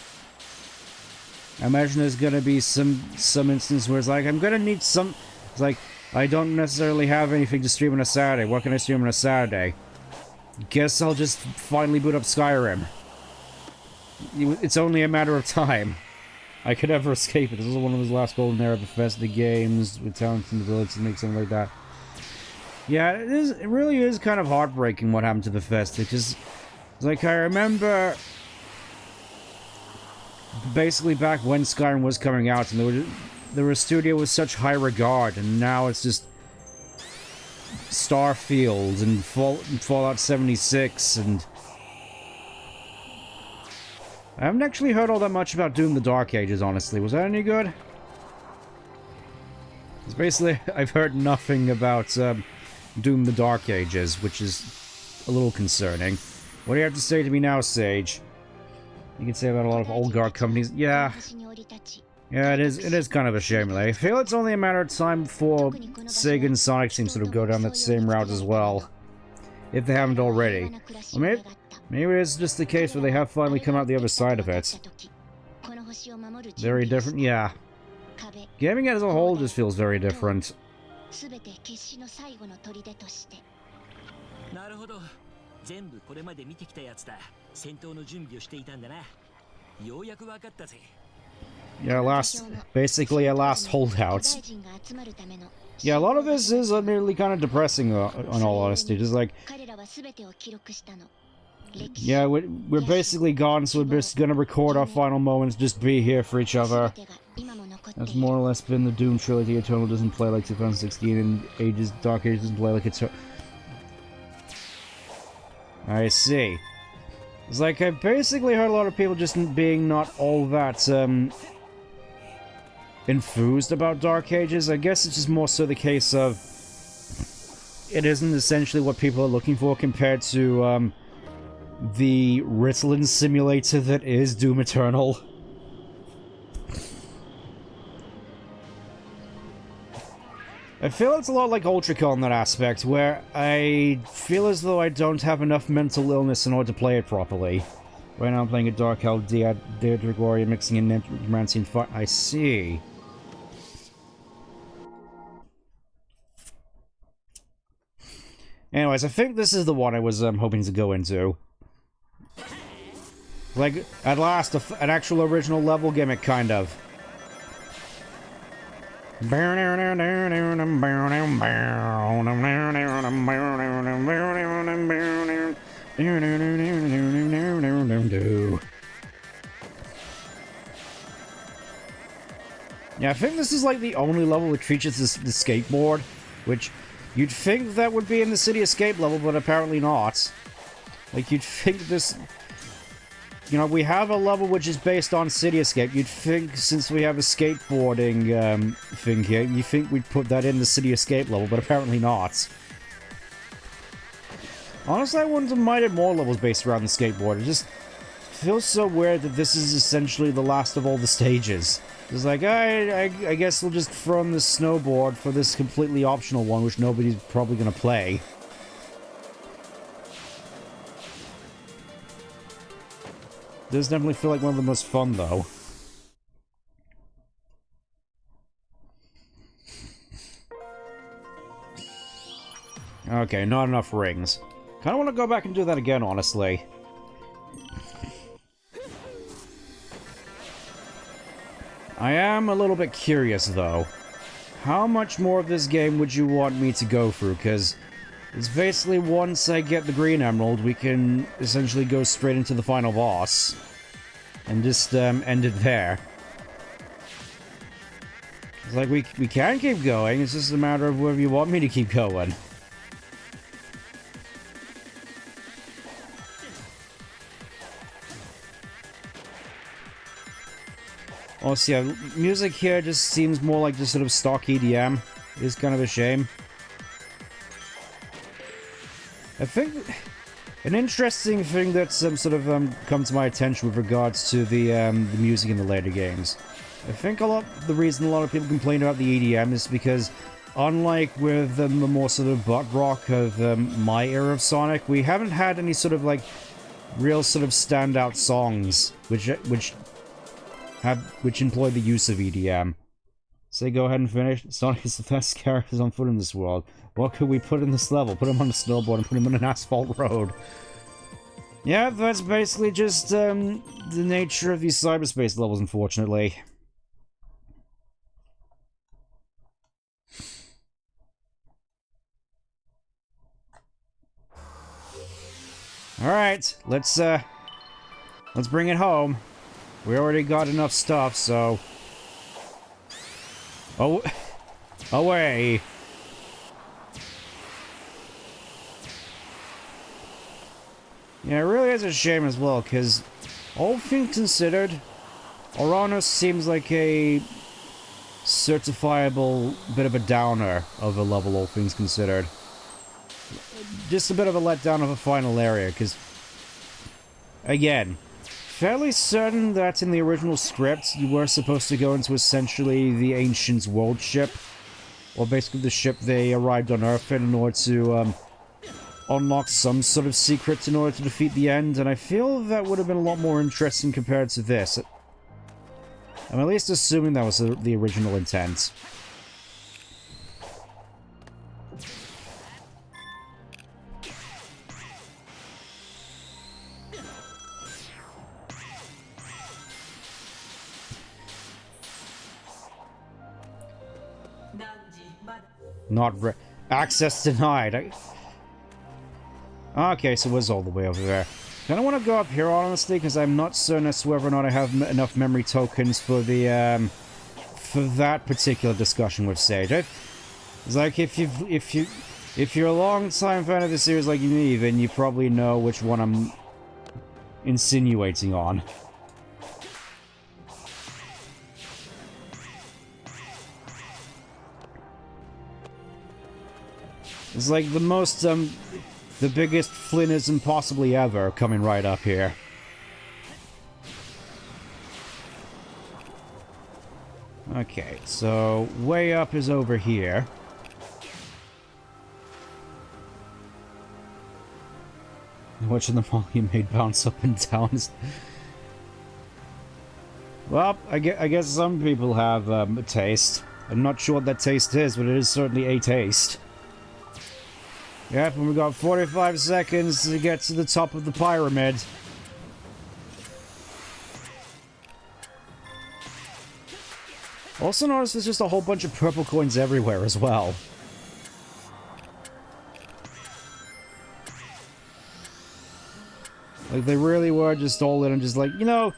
I imagine there's gonna be some instance where it's like, I'm gonna need some... It's like, I don't necessarily have anything to stream on a Saturday. What can I stream on a Saturday? Guess I'll just finally boot up Skyrim. It's only a matter of time. I could never escape it. This is one of those last golden era Bethesda games with talent and ability to make something like that. Yeah, it really is kind of heartbreaking what happened to Bethesda, because, like, I remember basically back when Skyrim was coming out, and there was a studio with such high regard, and now it's just Starfield and Fallout 76, and I haven't actually heard all that much about Doom the Dark Ages, honestly. Was that any good? It's basically, I've heard nothing about Doom the Dark Ages, which is a little concerning. What do you have to say to me now, Sage? You can say about a lot of old guard companies. Yeah. Yeah, it is kind of a shame. I feel it's only a matter of time before SEGA and Sonic seem to sort of go down that same route as well. If they haven't already. Or maybe it's just the case where they have finally come out the other side of it. Very different, yeah. Gaming as a whole just feels very different. Yeah, basically a last holdout. Yeah, a lot of this is admittedly kind of depressing, in all honesty. Just like, yeah, we're basically gone, so we're just gonna record our final moments, just be here for each other. That's more or less been the Doom trilogy. Eternal doesn't play like 2016, and Dark Ages doesn't play like Eternal. I see. It's like, I basically heard a lot of people just being not all that, enthused about Dark Ages. I guess it's just more so the case of it isn't essentially what people are looking for compared to, the Ritalin simulator that is Doom Eternal. I feel it's a lot like Ultraco in that aspect, where I feel as though I don't have enough mental illness in order to play it properly. Right now I'm playing a Dark Elf, Deirdre Warrior, mixing in Necromancy and Fire. I see. Anyways, I think this is the one I was hoping to go into. Like, at last, an actual original level gimmick, kind of. Yeah, I think this is like the only level that features the skateboard, which you'd think that would be in the City Escape level, but apparently not. Like, you'd think this... You know, we have a level which is based on City Escape. You'd think, since we have a skateboarding thing here, you'd think we'd put that in the City Escape level, but apparently not. Honestly, I wouldn't have minded more levels based around the skateboard. It just feels so weird that this is essentially the last of all the stages. It's like, I guess we'll just throw in the snowboard for this completely optional one, which nobody's probably gonna play. Does definitely feel like one of the most fun, though. Okay, not enough rings. Kinda wanna go back and do that again, honestly. I am a little bit curious, though. How much more of this game would you want me to go through? Because it's basically once I get the Green Emerald, we can essentially go straight into the final boss. And just, end it there. It's like, we can keep going, it's just a matter of whether you want me to keep going. Also, yeah, music here just seems more like just sort of stock EDM. It is kind of a shame. I think an interesting thing that's sort of come to my attention with regards to the music in the later games. I think the reason a lot of people complain about the EDM is because, unlike with the more sort of butt rock of my era of Sonic, we haven't had any sort of like real sort of standout songs which employ the use of EDM. So go ahead and finish. Sonic is the best characters on foot in this world. What could we put in this level? Put him on a snowboard and put him on an asphalt road. Yeah, that's basically just the nature of these cyberspace levels, unfortunately. Alright, let's bring it home. We already got enough stuff, so... Oh... Away! Yeah, it really is a shame as well, because all things considered, Uranus seems like a certifiable bit of a downer of a level, all things considered. Just a bit of a letdown of a final area, because... Again, fairly certain that in the original script, you were supposed to go into essentially the Ancients' world ship, or basically the ship they arrived on Earth in order to, unlock some sort of secret in order to defeat the end, and I feel that would have been a lot more interesting compared to this. I'm at least assuming that was the original intent. Not access denied. Okay, so it was all the way over there. Kinda want to go up here, honestly, because I'm not certain as to whether or not I have enough memory tokens for the, for that particular discussion with Sage. It's like, if you're a long-time fan of the series like me, then you probably know which one I'm insinuating on. It's like the most, the biggest Flynnism possibly ever coming right up here. Okay, so way up is over here. Watching the volume made bounce up and down. Well, I guess some people have a taste. I'm not sure what that taste is, but it is certainly a taste. Yep, and we've got 45 seconds to get to the top of the pyramid. Also notice there's just a whole bunch of purple coins everywhere as well. Like, they really were just all in and just like, you know,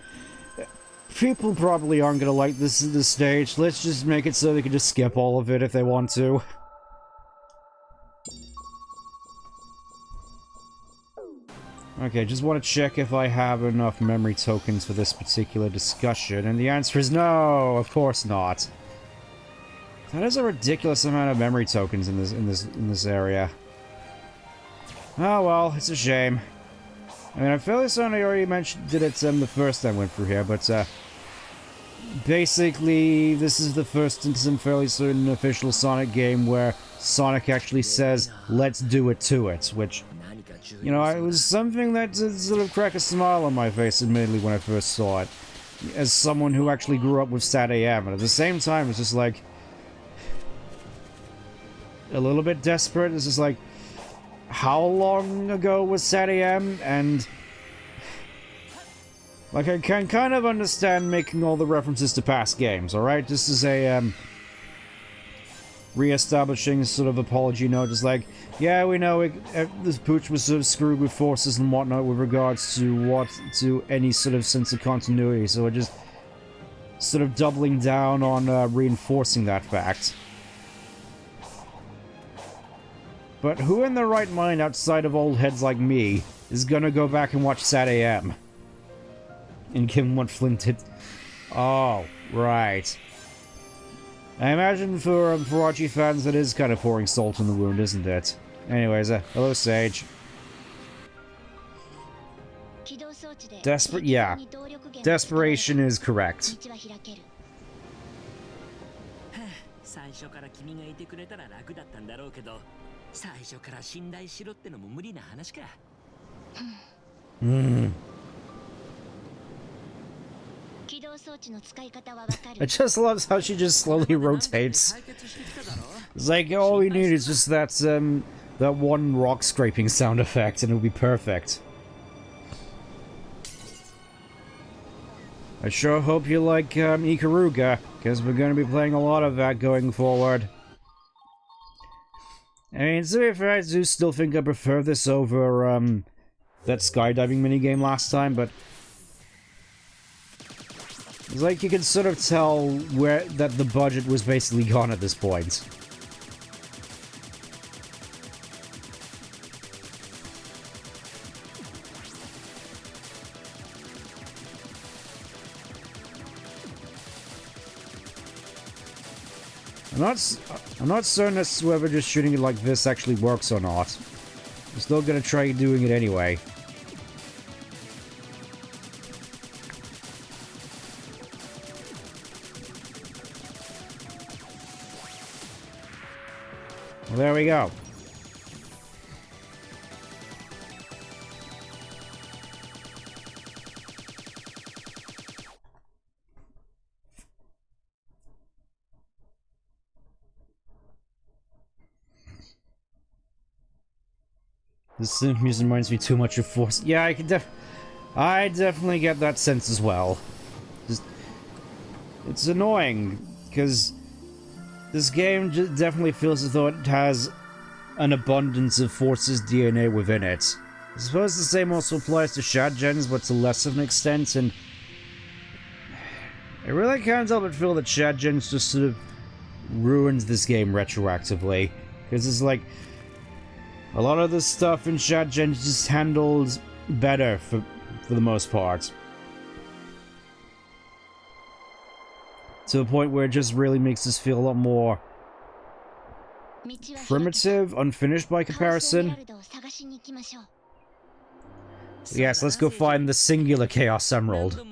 people probably aren't gonna like this stage. Let's just make it so they can just skip all of it if they want to. Okay, just want to check if I have enough memory tokens for this particular discussion, and the answer is no, of course not. That is a ridiculous amount of memory tokens in this area. Oh well, it's a shame. I mean, I'm fairly certain I already did it the first time I went through here, but basically, this is the first in some fairly certain official Sonic game where Sonic actually says, "Let's do it to it," which, you know, it was something that sort of cracked a smile on my face, admittedly, when I first saw it. As someone who actually grew up with Sat AM, and at the same time, it's just like... a little bit desperate. It's just like, how long ago was SEGA, and like I can kind of understand making all the references to past games, alright? This is a re-establishing sort of apology note, just like, yeah, we know this pooch was sort of screwed with forces and whatnot with regards to any sort of sense of continuity, so we're just sort of doubling down on reinforcing that fact. But who in their right mind outside of old heads like me is gonna go back and watch SAT-AM? And given what Flint did... Oh, right. I imagine for Archie fans that is kind of pouring salt in the wound, isn't it? Anyways, hello Sage. Yeah. Desperation is correct. I just love how she just slowly rotates. It's like, all we need is just that, that one rock scraping sound effect and it'll be perfect. I sure hope you like, Ikaruga, because we're gonna be playing a lot of that going forward. I mean, to be fair, I do still think I prefer this over, that skydiving minigame last time, but... It's like you can sort of tell that the budget was basically gone at this point. I'm not certain as to whether just shooting it like this actually works or not. I'm still gonna try doing it anyway. Well, there we go. This music reminds me too much of Force. Yeah, I definitely get that sense as well. Just, it's annoying because this game definitely feels as though it has an abundance of Force's DNA within it. I suppose the same also applies to Shadgens, but to less of an extent, and I really can't help but feel that Shadgens just sort of ruins this game retroactively, because it's like a lot of the stuff in Shadgens is just handled better for the most part. To a point where it just really makes us feel a lot more primitive, unfinished by comparison. Yes, let's go find the singular Chaos Emerald.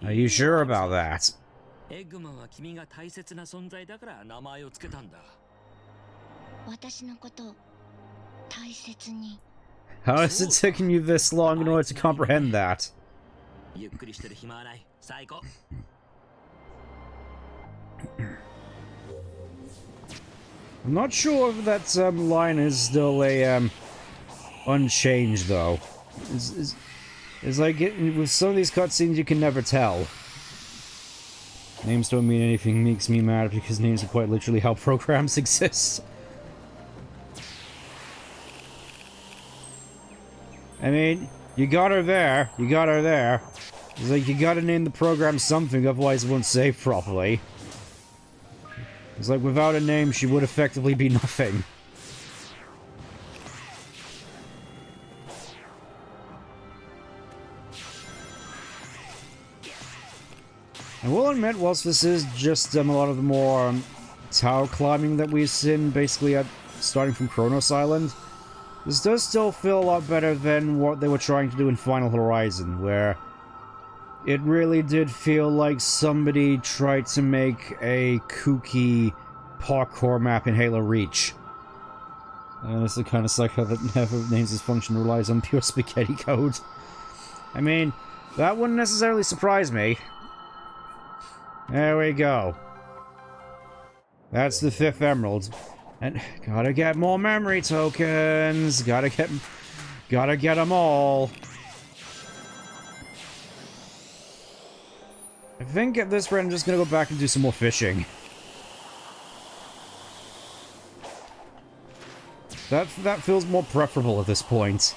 Are you sure about that? How has it taken you this long in order to comprehend that? I'm not sure if that line is still a unchanged though. It's like with some of these cutscenes you can never tell. Names don't mean anything, makes me mad because names are quite literally how programs exist. I mean, you got her there. You got her there. It's like, you gotta name the program something, otherwise it won't save properly. It's like, without a name, she would effectively be nothing. I will admit, whilst this is just a lot of the more tower climbing that we've seen, basically starting from Kronos Island, this does still feel a lot better than what they were trying to do in Final Horizon, where it really did feel like somebody tried to make a kooky parkour map in Halo Reach. This is the kind of psycho that never names his function relies on pure spaghetti code. I mean, That wouldn't necessarily surprise me. There we go. That's the 5th emerald. And gotta get more memory tokens. Gotta get them all. I think at this rate I'm just gonna go back and do some more fishing. That feels more preferable at this point.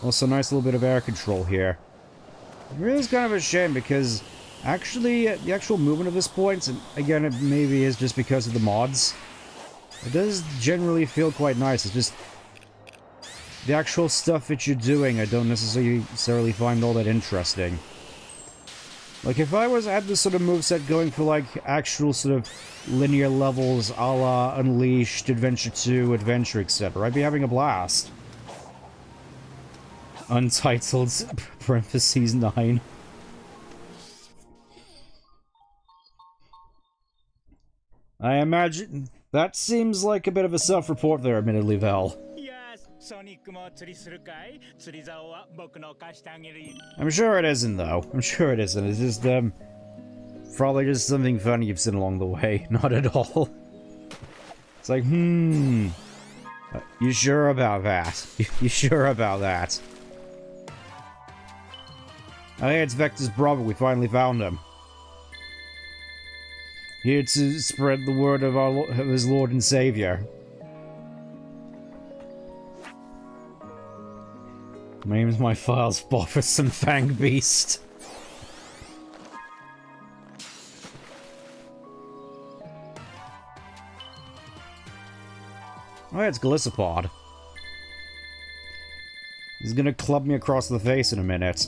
Also, nice little bit of air control here. It really is kind of a shame because actually, the actual movement of this point, and again, it maybe is just because of the mods, it does generally feel quite nice. It's just the actual stuff that you're doing I don't necessarily find all that interesting. Like, if I had this sort of moveset going for, like, actual sort of linear levels a la Unleashed, Adventure 2, Adventure, etc., I'd be having a blast. Untitled, parentheses 9. I imagine... That seems like a bit of a self-report there, admittedly, Val. I'm sure it isn't, though. I'm sure it isn't. It's just, probably just something funny you've seen along the way. Not at all. It's like, you sure about that? You sure about that? Oh, hey, it's Vector's brother. We finally found him. Here to spread the word of of his Lord and Savior. Name's my files bothersome Fang Beast. Oh yeah, it's Glisopod. He's gonna club me across the face in a minute.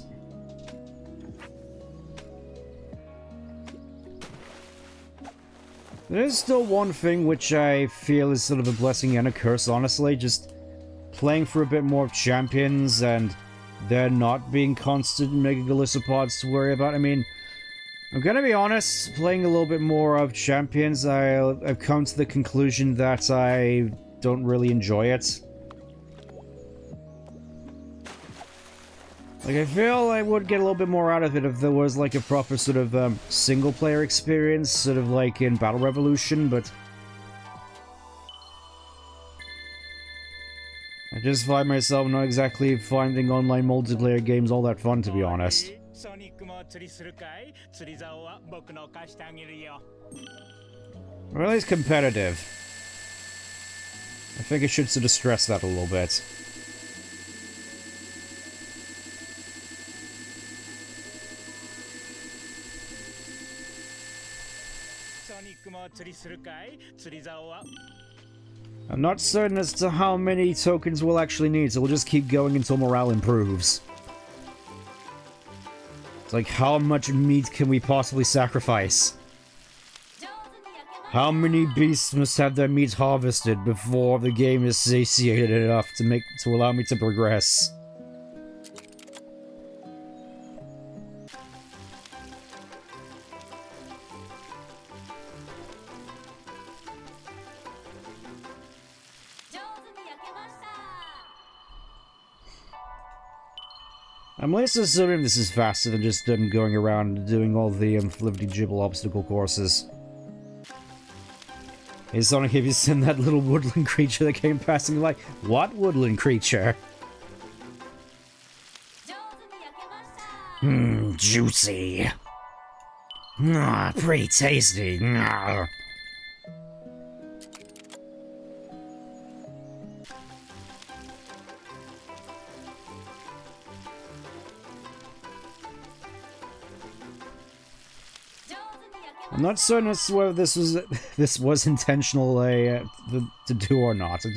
There's still one thing which I feel is sort of a blessing and a curse, honestly. Just playing for a bit more of champions and there not being constant Mega Glissopods to worry about. I mean, I'm gonna be honest, playing a little bit more of champions, I've come to the conclusion that I don't really enjoy it. Like, I feel I would get a little bit more out of it if there was, like, a proper sort of, single-player experience, sort of like in Battle Revolution, but... I just find myself not exactly finding online multiplayer games all that fun, to be honest. Or at least competitive. I think I should sort of stress that a little bit. I'm not certain as to how many tokens we'll actually need, so we'll just keep going until morale improves. It's like, how much meat can we possibly sacrifice? How many beasts must have their meat harvested before the game is satiated enough to allow me to progress? I'm at least assuming this is faster than just them going around doing all the flippity-jibble obstacle courses. Hey Sonic, have you seen that little woodland creature that came passing? Like, what woodland creature? Juicy. Pretty tasty. I'm not certain as to whether this was intentional to do or not. I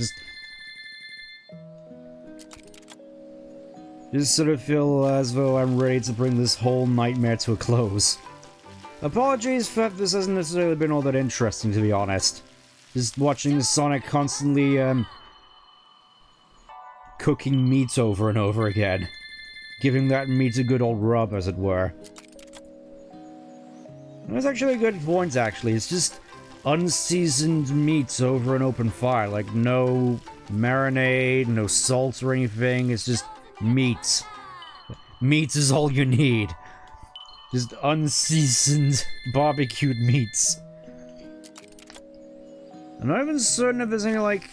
just sort of feel as though I'm ready to bring this whole nightmare to a close. Apologies for this hasn't necessarily been all that interesting, to be honest. Just watching Sonic constantly cooking meat over and over again. Giving that meat a good old rub, as it were. That's actually a good point, actually. It's just unseasoned meat over an open fire. Like, no marinade, no salt or anything. It's just Meat. Meat is all you need. Just unseasoned, barbecued meats. I'm not even certain if there's any, like...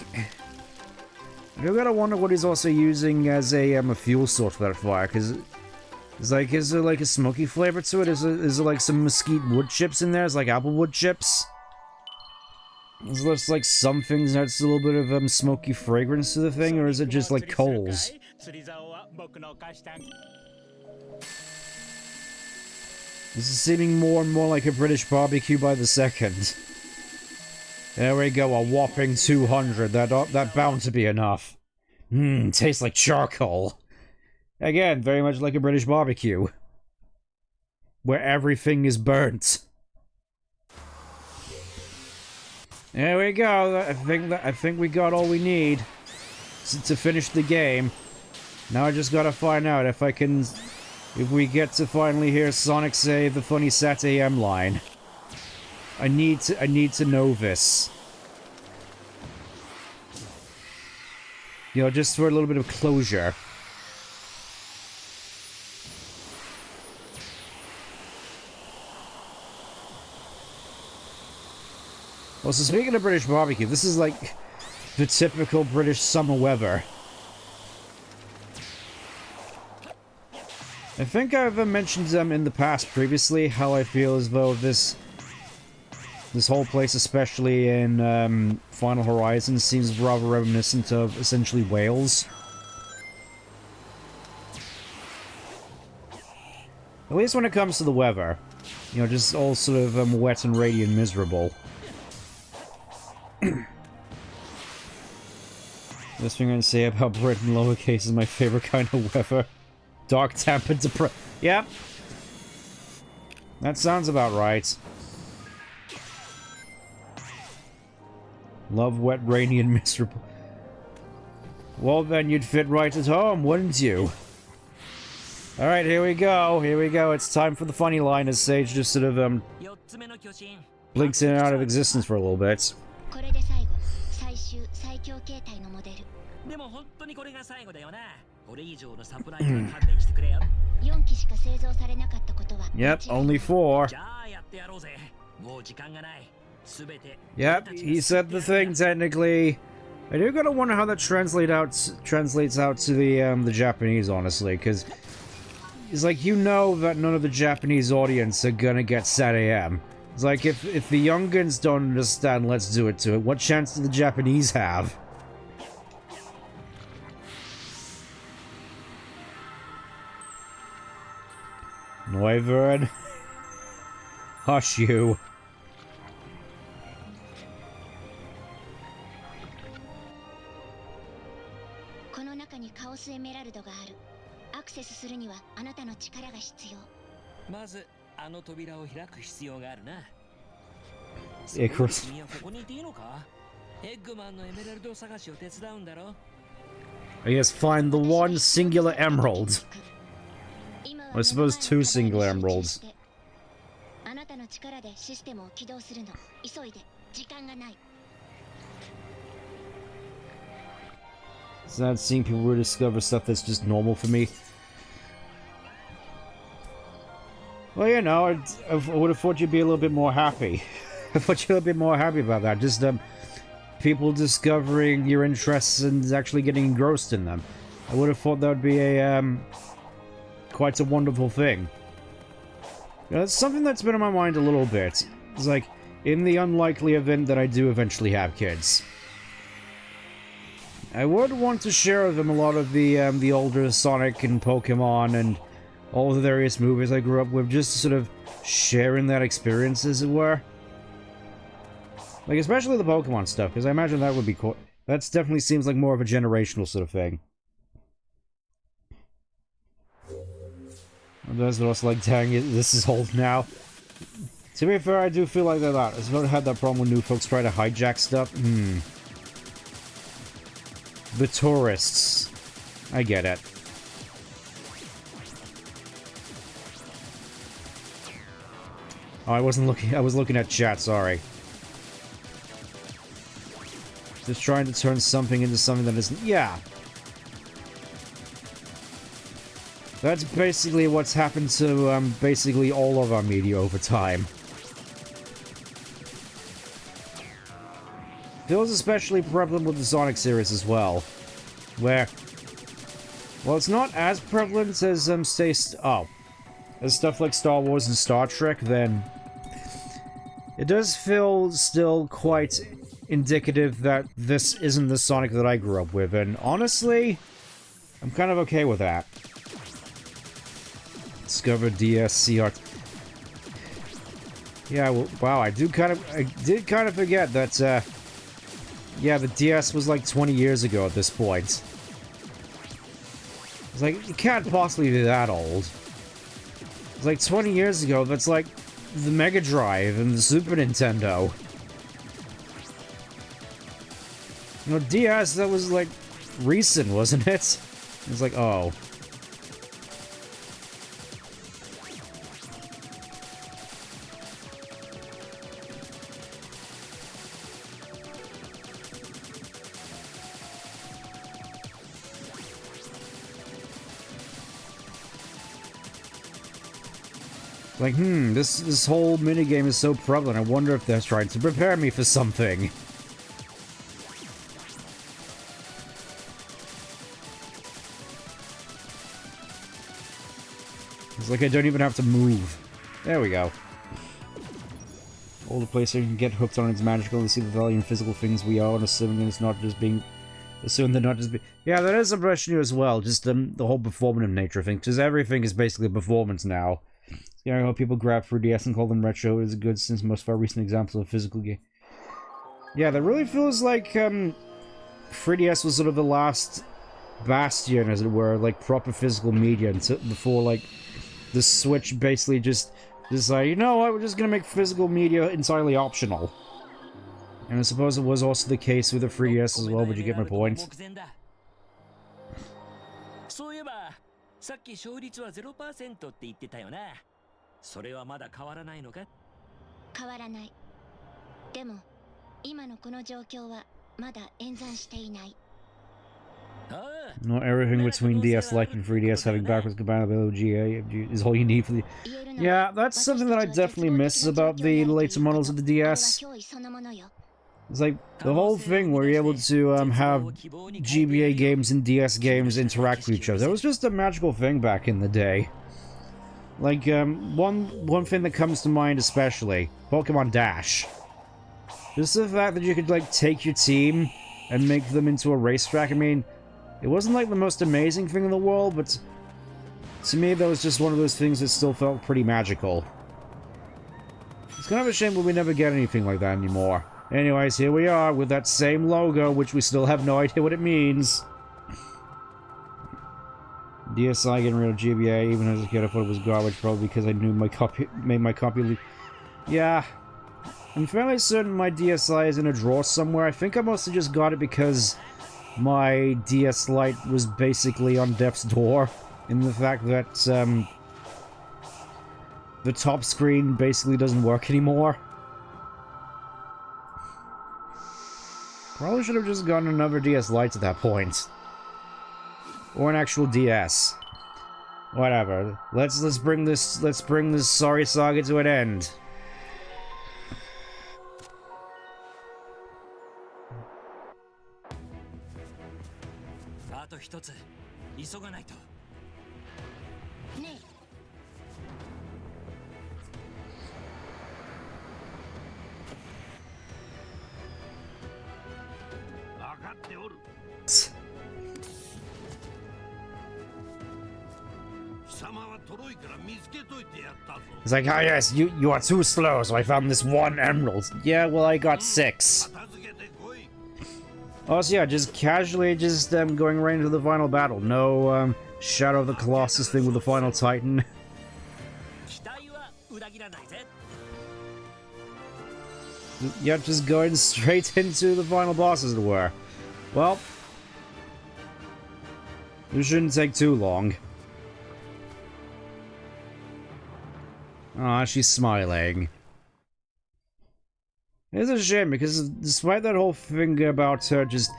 I've gotta wonder what he's also using as a fuel source for that fire, because... is there like a smoky flavor to it? Is there like some mesquite wood chips in there? Is like apple wood chips? Is there like some things that's a little bit of smoky fragrance to the thing, or is it just like coals? This is seeming more and more like a British barbecue by the second. There we go, a whopping 200. That bound to be enough. Tastes like charcoal. Again, very much like a British barbecue. Where everything is burnt. There we go. I think we got all we need to finish the game. Now I just gotta find out if we get to finally hear Sonic say the funny Sat AM line. I need to know this. You know, just for a little bit of closure. Well, so speaking of British barbecue, this is like the typical British summer weather. I think I've mentioned them in the past previously, how I feel as though this whole place, especially in Final Horizon, seems rather reminiscent of essentially Wales. At least when it comes to the weather. You know, just all sort of wet and rainy and miserable. This thing I'm gonna say about Britain lowercase is my favorite kind of weather. Dark, tempered, depressed. Yep. That sounds about right. Love wet, rainy, and miserable. Well, then you'd fit right at home, wouldn't you? Alright, here we go. Here we go. It's time for the funny line as Sage just sort of, blinks in and out of existence for a little bit. Yep, only 4. Yep, he said the thing technically. I do gotta wonder how that translates out to the Japanese, honestly, because it's like, you know that none of the Japanese audience are gonna get Sat AM. It's like, if the youngins don't understand Let's Do It to it, what chance do the Japanese have? Noivern. Hush you. Icarus. Yes, find the one singular emerald. I suppose 2 singular emeralds. It's not seeing people rediscover stuff that's just normal for me. Well, you know, I would have thought you'd be a little bit more happy. I thought you'd be a little bit more happy about that. Just, people discovering your interests and actually getting engrossed in them. I would have thought that would be a, quite a wonderful thing. You know, it's something that's been on my mind a little bit. It's like, in the unlikely event that I do eventually have kids, I would want to share with them a lot of the older Sonic and Pokemon and all the various movies I grew up with, just to sort of sharing that experience, as it were. Like, especially the Pokemon stuff, because I imagine that would be cool. That definitely seems like more of a generational sort of thing. And those are also like, dang it, this is old now. To be fair, I do feel like that. I've never had that problem when new folks try to hijack stuff. The tourists. I get it. Oh, I wasn't looking. I was looking at chat, sorry. Just trying to turn something into something that isn't. Yeah. That's basically what's happened to, basically all of our media over time. Feels especially prevalent with the Sonic series as well, where, well, it's not as prevalent as, as stuff like Star Wars and Star Trek, then it does feel still quite indicative that this isn't the Sonic that I grew up with, and honestly, I'm kind of okay with that. Discover DS CRT. Yeah, well, wow, I did kind of forget that, yeah, the DS was like 20 years ago at this point. It's like, it can't possibly be that old. It's like 20 years ago, that's like the Mega Drive and the Super Nintendo. You know, DS, that was like recent, wasn't it? It was like, oh. Like, this whole minigame is so prevalent, I wonder if they're trying to prepare me for something. It's like I don't even have to move. There we go. All the PlayStation can get hooked on its magical and see the value in physical things we own, assuming it's not just being... Assuming they're not just being... Yeah, that is a impression as well, just the whole performative nature of things, because everything is basically a performance now. You know, how people grab 3DS and call them retro is good since most of our recent examples of physical game. Yeah, that really feels like 3DS was sort of the last bastion, as it were, like proper physical media until before like the Switch basically just decided, you know what, we're just gonna make physical media entirely optional. And I suppose it was also the case with the 3DS as well, but you get my point. それはまだ変わらないのか？変わらない。でも今のこの状況はまだ演算していない。 Not everything between DS Lite and 3DS having backwards compatibility GA is all you need for the... Yeah, that's something that I definitely miss about the later models of the DS. It's like, the whole thing where you're able to have GBA games and DS games interact with each other. That was just a magical thing back in the day. Like, one thing that comes to mind especially, Pokemon Dash. Just the fact that you could, like, take your team and make them into a racetrack. I mean, it wasn't, like, the most amazing thing in the world, but to me, that was just one of those things that still felt pretty magical. It's kind of a shame that we never get anything like that anymore. Anyways, here we are with that same logo, which we still have no idea what it means. DSi getting rid of GBA, even as a kid I thought it was garbage, probably because I knew made my copy. Yeah, I'm fairly certain my DSi is in a drawer somewhere. I think I mostly just got it because my DS Lite was basically on death's door, in the fact that the top screen basically doesn't work anymore. Probably should have just gotten another DS Lite at that point. Or an actual DS. Whatever. Let's bring this sorry saga to an end. It's like, oh yes, you are too slow, so I found this one emerald. Yeah, well, I got 6. Also, yeah, just casually going right into the final battle. No, Shadow of the Colossus thing with the final Titan. Yeah, just going straight into the final boss, as it were. Well, it shouldn't take too long. Aw, she's smiling. It's a shame, because despite that whole thing about her just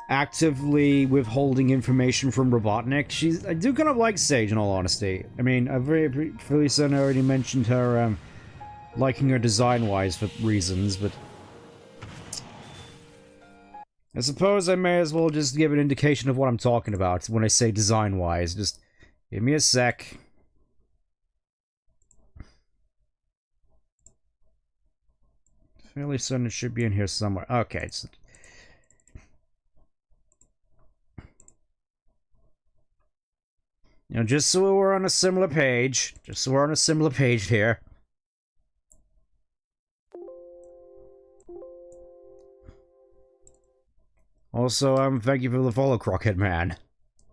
actively withholding information from Robotnik. I do kind of like Sage, in all honesty. I mean, I've fairly certain I already mentioned her, liking her design-wise for reasons, but I suppose I may as well just give an indication of what I'm talking about when I say design-wise. Just give me a sec. Fairly certain it should be in here somewhere. Okay, so you know, just so we're on a similar page. Just so we're on a similar page here. Also, thank you for the follow, Crockett Man.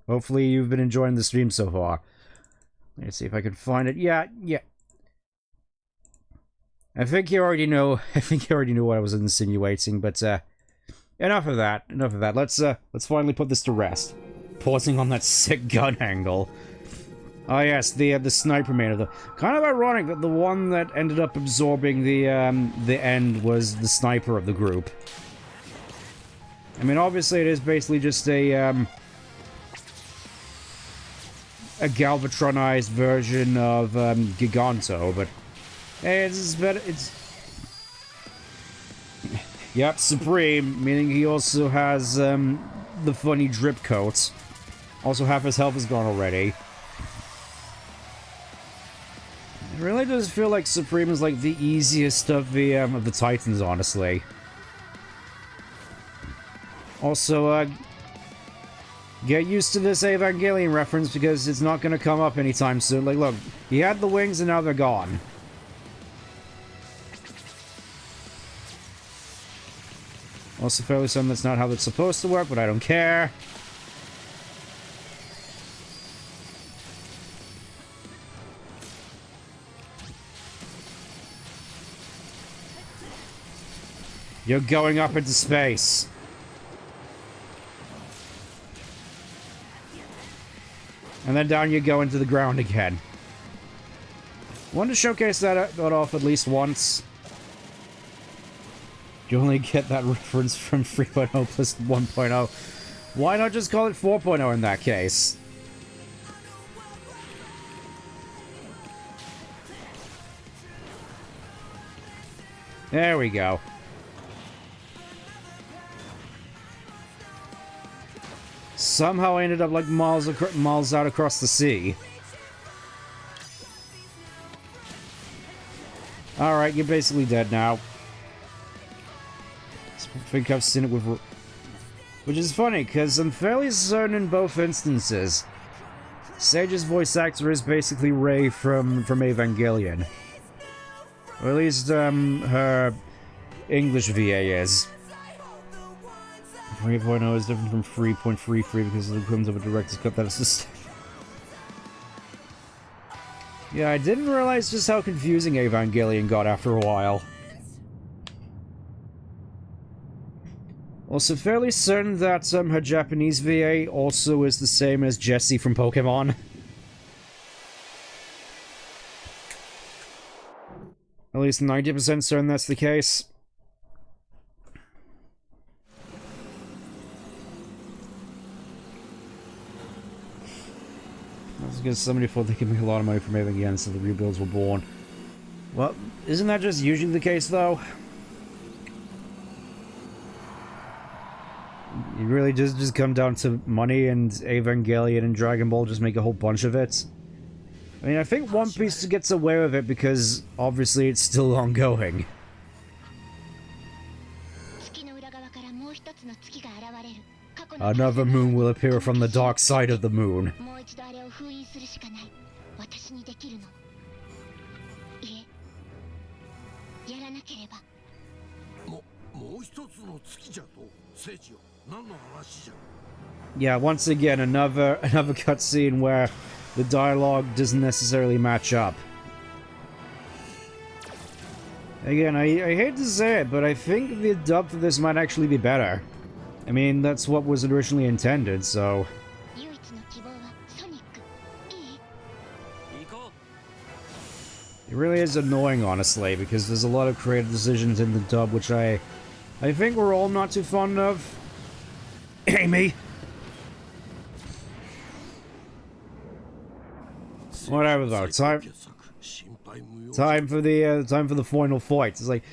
Hopefully you've been enjoying the stream so far. Let's see if I can find it. Yeah. I think you already know what I was insinuating, but, enough of that. Let's finally put this to rest. Pausing on that sick gun angle. Oh yes, the sniper main of the... Kind of ironic that the one that ended up absorbing the end was the sniper of the group. I mean, obviously it is basically just a Galvatronized version of, Giganto, but... Hey, it's better, Yep, Supreme, meaning he also has, the funny drip coat. Also, half his health is gone already. It really does feel like Supreme is like the easiest of the Titans, honestly. Also, get used to this Evangelion reference because it's not gonna come up anytime soon. Like, look, he had the wings and now they're gone. Also, fairly certain that's not how that's supposed to work, but I don't care. You're going up into space. And then down you go into the ground again. Want to showcase that off at least once. You only get that reference from 3.0 plus 1.0. Why not just call it 4.0 in that case? There we go. Somehow I ended up like miles out across the sea. Alright, you're basically dead now. I think I've seen it with... Which is funny, because I'm fairly certain in both instances. Sage's voice actor is basically Rei from Evangelion. Or at least, her English VA is. 3.0 is different from 3.33 because of the equivalent of a director's cut. That's just... Yeah, I didn't realize just how confusing Evangelion got after a while. Also, fairly certain that her Japanese VA also is the same as Jessie from Pokemon. At least 90% certain that's the case. That's because somebody thought they could make a lot of money from Evangelion, so the rebuilds were born. Well, isn't that just usually the case, though? It really does just come down to money, and Evangelion and Dragon Ball just make a whole bunch of it. I mean, I think One Piece gets away with it because, obviously, it's still ongoing. Another moon will appear from the dark side of the moon. Yeah, once again, another cutscene where the dialogue doesn't necessarily match up. Again, I hate to say it, but I think the dub for this might actually be better. I mean, that's what was originally intended, so... It really is annoying, honestly, because there's a lot of creative decisions in the dub which I think we're all not too fond of. Amy. Whatever though. Time for the final fight. It's like,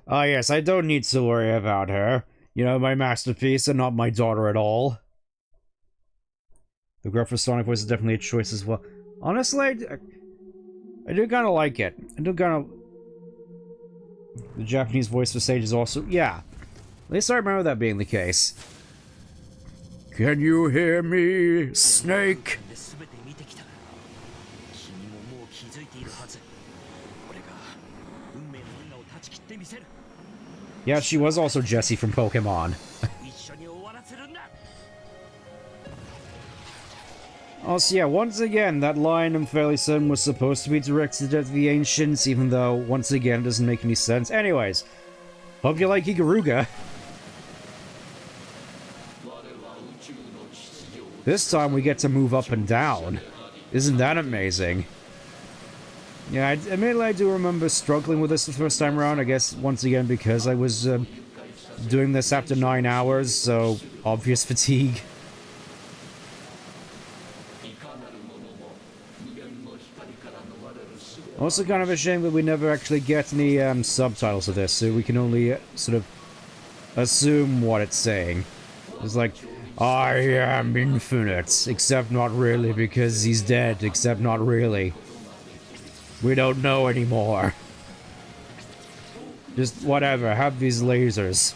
oh yes, I don't need to worry about her. You know, my masterpiece and not my daughter at all. The gruff Sonic voice is definitely a choice as well. Honestly, I do kind of like it. I do kind of... The Japanese voice for Sage is also... Yeah. At least I remember that being the case. Can you hear me, Snake? Yeah, she was also Jessie from Pokemon. Also, yeah, once again, that line, I'm fairly certain, was supposed to be directed at the Ancients, even though, once again, it doesn't make any sense. Anyways, hope you like Ikaruga. This time we get to move up and down. Isn't that amazing? Yeah, admittedly, I do remember struggling with this the first time around, I guess, once again, because I was doing this after 9 hours, so obvious fatigue. Also kind of a shame that we never actually get any subtitles of this, so we can only sort of assume what it's saying. It's like, I am infinite, except not really, because he's dead, except not really. We don't know anymore. Just whatever, have these lasers.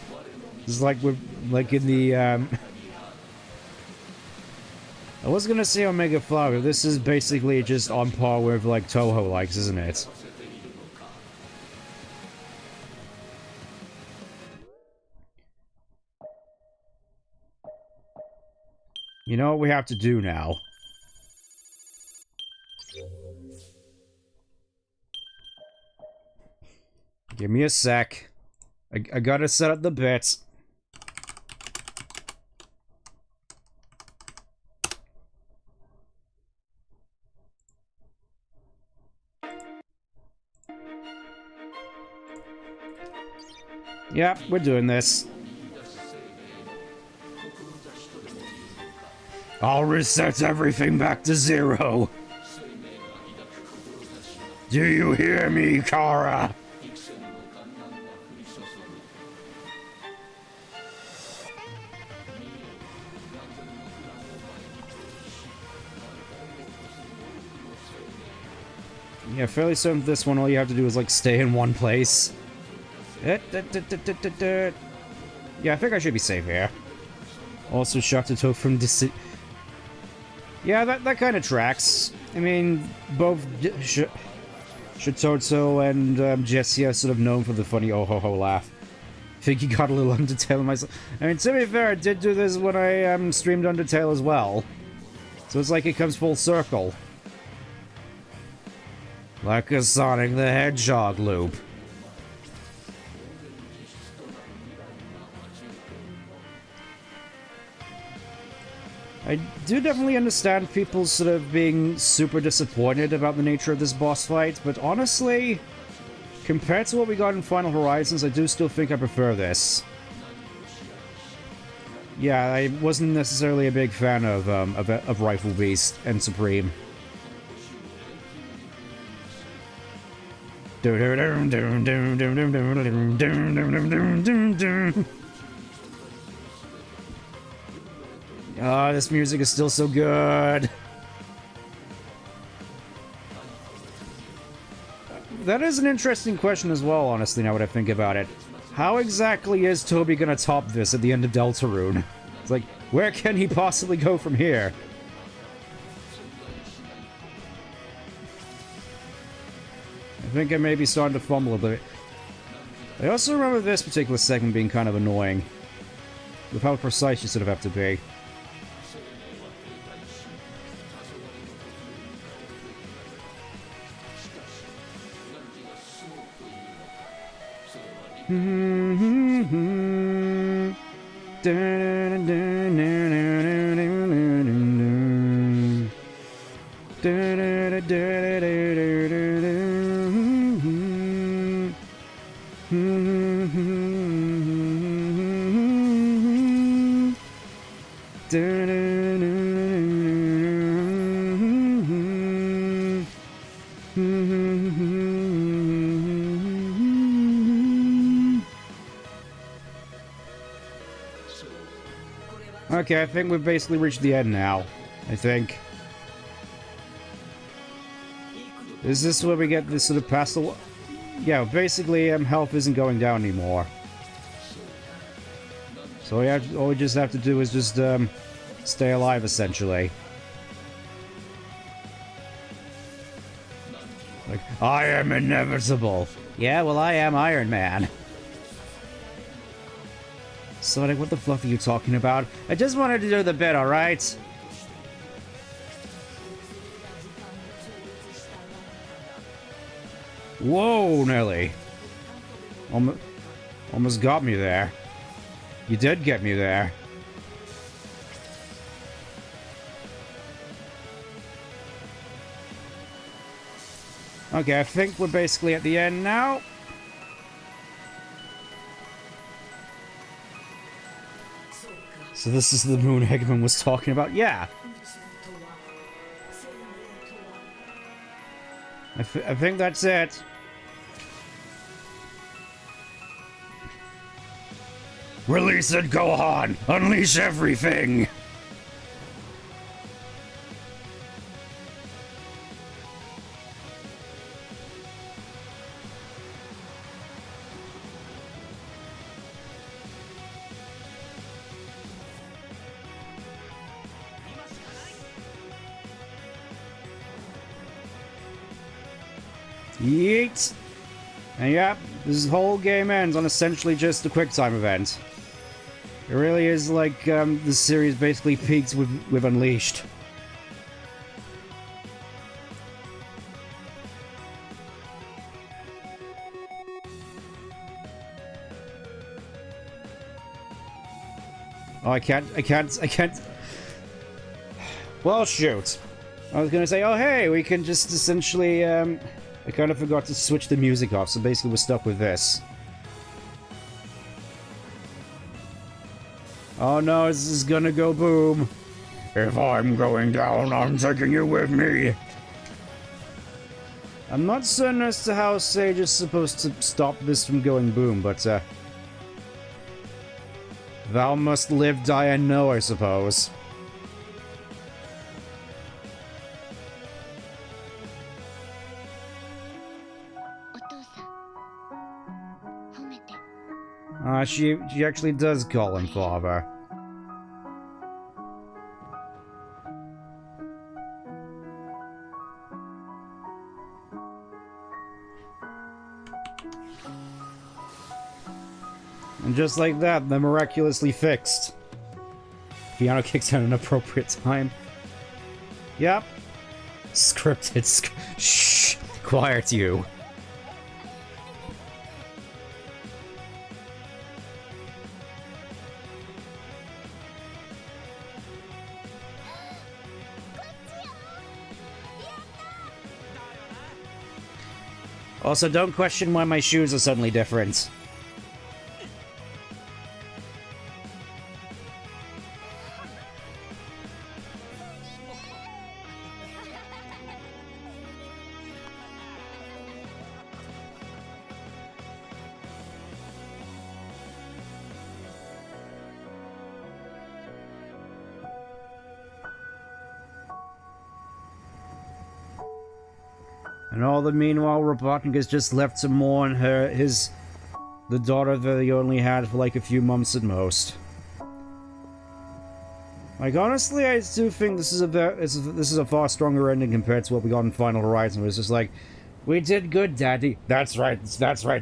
It's like we're like in the I was gonna say Omega Flower, this is basically just on par with like Toho likes, isn't it? You know what we have to do now? Give me a sec. I gotta set up the bits. Yep, we're doing this. I'll reset everything back to 0. Do you hear me, Kara? Yeah, fairly certain for this one, all you have to do is, like, stay in one place. Yeah, I think I should be safe here. Also, Shatato from Disi... Yeah, that kind of tracks. I mean, both Shatoto and Jessie are sort of known for the funny oh-ho-ho laugh. I think he got a little Undertale myself. I mean, to be fair, I did do this when I streamed Undertale as well. So it's like it comes full circle. Like a Sonic the Hedgehog loop. I do definitely understand people sort of being super disappointed about the nature of this boss fight, but honestly, compared to what we got in Final Horizons, I do still think I prefer this. Yeah, I wasn't necessarily a big fan of Rifle Beast and Supreme. Ah, this music is still so good. That is an interesting question as well, honestly, now that I think about it. How exactly is Toby gonna top this at the end of Deltarune? It's like, where can he possibly go from here? I think I may be starting to fumble a bit. I also remember this particular segment being kind of annoying. With how precise you sort of have to be. Okay, I think we've basically reached the end now. I think. Is this where we get this sort of past the... Yeah, basically, health isn't going down anymore. So all we just have to do is just, stay alive, essentially. Like, I am inevitable! Yeah, well, I am Iron Man. Sonic, what the fluff are you talking about? I just wanted to do the bit, alright? Whoa, Nelly. Almost got me there. You did get me there. Okay, I think we're basically at the end now. So this is the moon Eggman was talking about? Yeah. I think that's it. Release it, Gohan! Unleash everything! Yeet! And yep, this whole game ends on essentially just a QuickTime event. It really is like, the series basically peaks with Unleashed. Oh, I can't... Well, shoot. I was gonna say, oh hey, we can just essentially, I kind of forgot to switch the music off, so basically we're stuck with this. Oh no, this is gonna go boom. If I'm going down, I'm taking you with me. I'm not certain as to how Sage is supposed to stop this from going boom, but, thou must live, die, and know, I suppose. She actually does call him father. And just like that, they're miraculously fixed. Piano kicks at an appropriate time. Yep. Scripted. Shh! Quiet, you. Also, don't question why my shoes are suddenly different. And all the meanwhile, Robotnik has just left to mourn the daughter that he only had for like a few months at most. Like, honestly, I do think this is a far stronger ending compared to what we got in Final Horizon. It was just like, we did good, Daddy. That's right,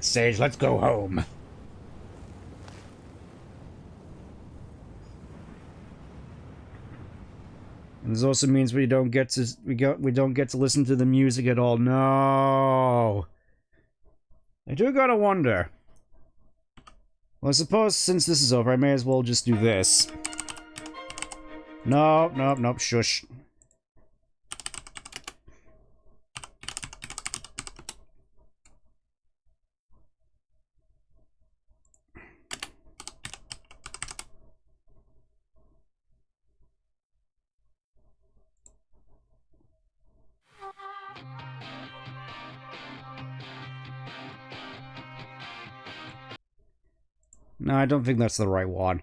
Sage, let's go home. And this also means we don't get to listen to the music at all. No. I do gotta wonder. Well, I suppose since this is over, I may as well just do this. Nope, shush. No, I don't think that's the right one.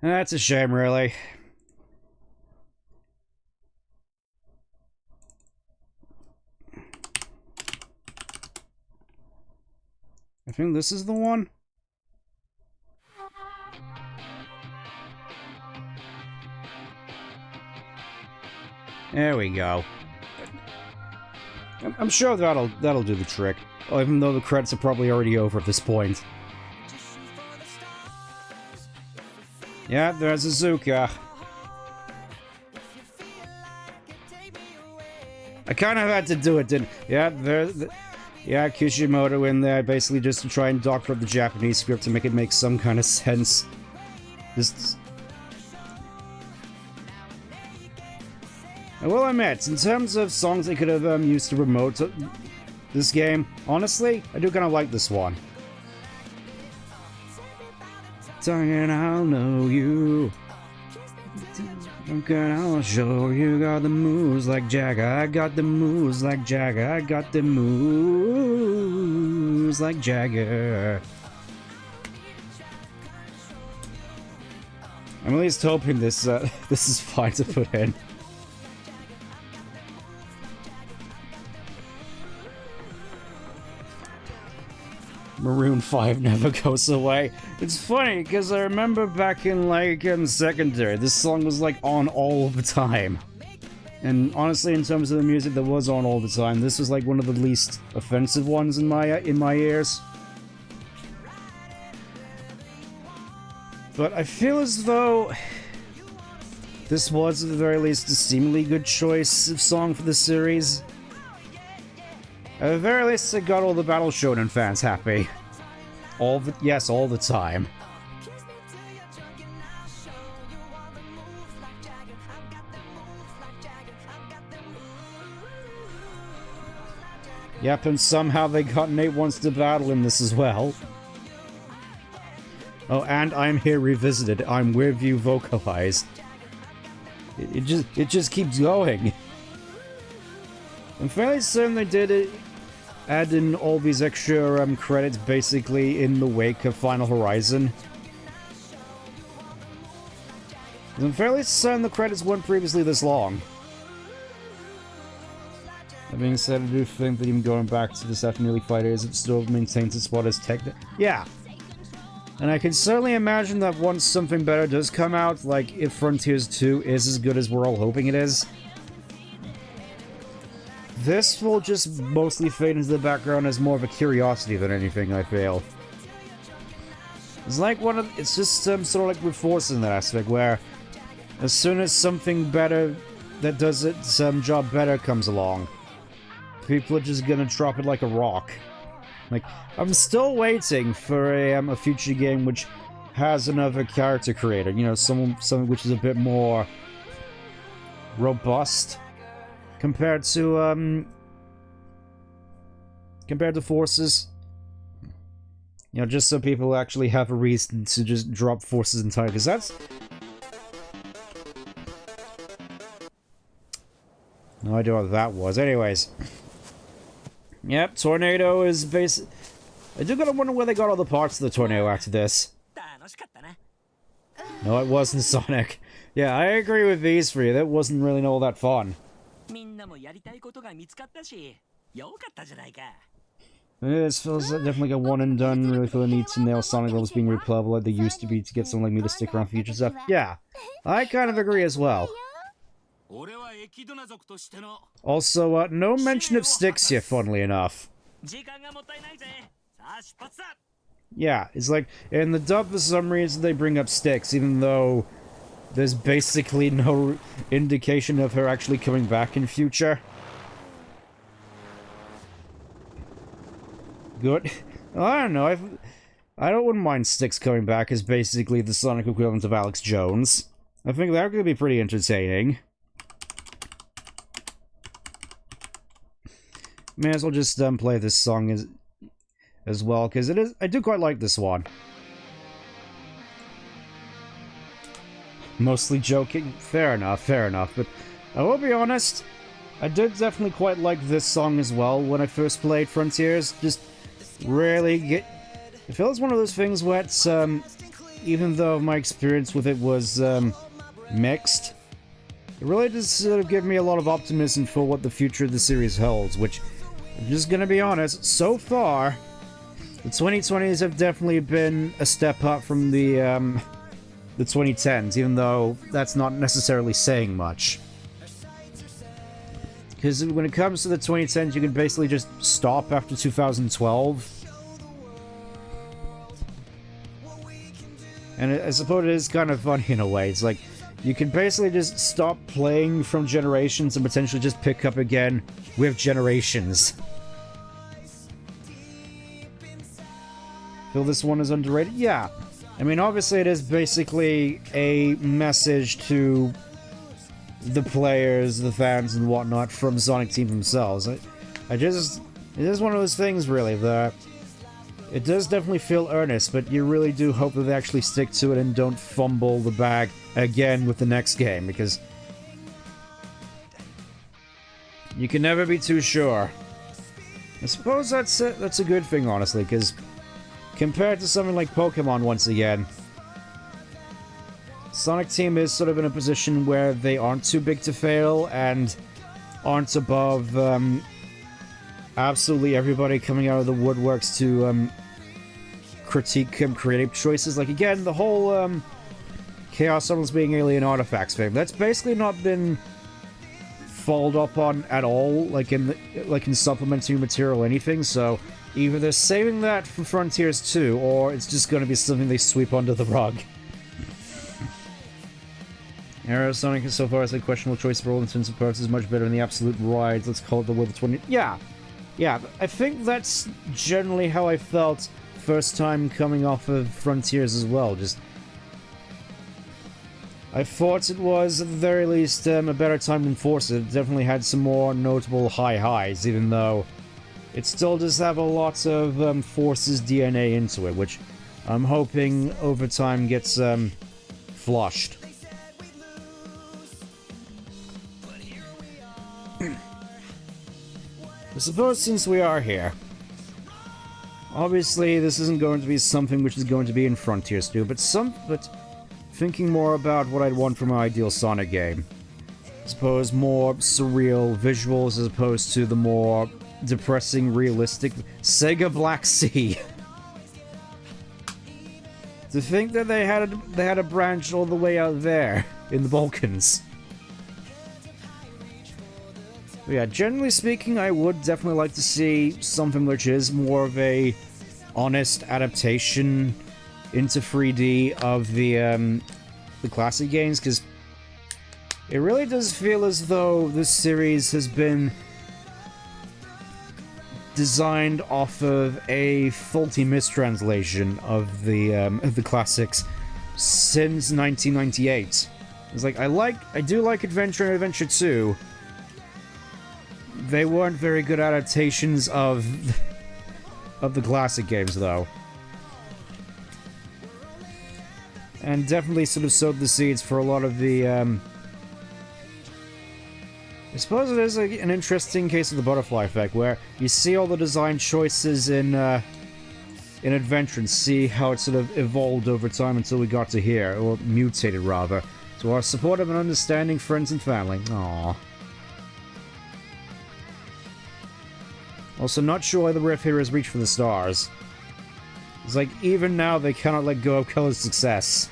That's a shame, really. I think this is the one. There we go. I'm sure that'll do the trick. Even though the credits are probably already over at this point. Yeah, there's Azuka. I kind of had to do it, didn't? Yeah, yeah, Kishimoto in there, basically just to try and doctor up the Japanese script to make it make some kind of sense. Just. I will admit, in terms of songs they could have used to promote this game, honestly, I do kind of like this one. Talking, I'll know you. Okay, I'll show you. Got the moves like Jagger. I got the moves like Jagger. I got the moves like Jagger. I'm at least hoping this this is fine to put in. Maroon 5 never goes away. It's funny, because I remember back in, like, secondary, this song was, like, on all the time. And honestly, in terms of the music that was on all the time, this was, like, one of the least offensive ones in my ears. But I feel as though this was, at the very least, a seemingly good choice of song for the series. At the very least, it got all the Battle Shonen fans happy. All the time. Yep, and somehow they got Nate Wants to Battle in this as well. Oh, and I'm Here Revisited. I'm With You vocalized. It just keeps going. I'm fairly certain they did it. Add in all these extra credits basically in the wake of Final Horizon. I'm fairly certain the credits weren't previously this long. That being said, I do think that even going back to this after nearly 5 years, it still maintains its spot as tech. Yeah! And I can certainly imagine that once something better does come out, like if Frontiers 2 is as good as we're all hoping it is, this will just mostly fade into the background as more of a curiosity than anything, I feel. It's like it's just sort of like with Force in that aspect, where as soon as something better that does its job better comes along, people are just gonna drop it like a rock. Like, I'm still waiting for a future game which has another character creator, you know, something which is a bit more robust. Compared to Forces. You know, just so people actually have a reason to just drop Forces entirely, because that's... No idea what that was. Anyways. Yep, Tornado is basic... I do gotta wonder where they got all the parts of the Tornado after this. No, it wasn't Sonic. Yeah, I agree with these three. That wasn't really all that fun. This feels definitely like a one and done. Really feel the need to nail Sonic levels being replayable like they used to be to get someone like me to stick around for future stuff. Yeah, I kind of agree as well. Also, no mention of sticks here, funnily enough. Yeah, it's like, in the dub for some reason they bring up sticks, even though there's basically no indication of her actually coming back in future. Good. I don't know, I wouldn't mind Styx coming back as basically the Sonic equivalent of Alex Jones. I think that could be pretty entertaining. May as well just play this song as well, because I do quite like this one. Mostly joking. Fair enough, but I will be honest, I did definitely quite like this song as well when I first played Frontiers. Just really get... It feels one of those things where it's, even though my experience with it was, mixed, it really does sort of give me a lot of optimism for what the future of the series holds, which, I'm just gonna be honest, so far, the 2020s have definitely been a step up from the 2010s, even though that's not necessarily saying much. Because when it comes to the 2010s, you can basically just stop after 2012. And I suppose it is kind of funny in a way. It's like, you can basically just stop playing from Generations and potentially just pick up again with Generations. Feel this one is underrated? Yeah. I mean, obviously it is basically a message to the players, the fans, and whatnot from Sonic Team themselves. It is one of those things, really, that it does definitely feel earnest, but you really do hope that they actually stick to it and don't fumble the bag again with the next game, because you can never be too sure. I suppose that's a good thing, honestly, because compared to something like Pokemon, once again, Sonic Team is sort of in a position where they aren't too big to fail and aren't above absolutely everybody coming out of the woodworks to critique creative choices. Like, again, the whole Chaos Emeralds being alien artifacts thing, that's basically not been followed up on at all, like in supplementary material or anything, so either they're saving that for Frontiers 2, or it's just going to be something they sweep under the rug. Sonic is so far as a questionable choice for all intents and purposes, much better than the absolute rides. Let's call it the World 20. Yeah, I think that's generally how I felt first time coming off of Frontiers as well. Just, I thought it was at the very least a better time than Force. It definitely had some more notable high highs, even though it still does have a lot of Force's DNA into it, which I'm hoping over time gets flushed. I suppose since we are here, obviously this isn't going to be something which is going to be in Frontiers 2, but thinking more about what I'd want from my ideal Sonic game. I suppose more surreal visuals as opposed to the more depressing, realistic SEGA Black Sea. To think that they had a branch all the way out there in the Balkans. But yeah, generally speaking, I would definitely like to see something which is more of a honest adaptation into 3D of the classic games, because it really does feel as though this series has been designed off of a faulty mistranslation of the classics since 1998. It's like, I do like Adventure and Adventure 2. They weren't very good adaptations of the classic games, though. And definitely sort of sowed the seeds for a lot of the, I suppose it is an interesting case of the butterfly effect, where you see all the design choices in Adventure and see how it sort of evolved over time until we got to here, or mutated rather, to our supportive and understanding friends and family. Aww. Also, not sure why the riff here has reached for the stars. It's like, even now they cannot let go of Color's success.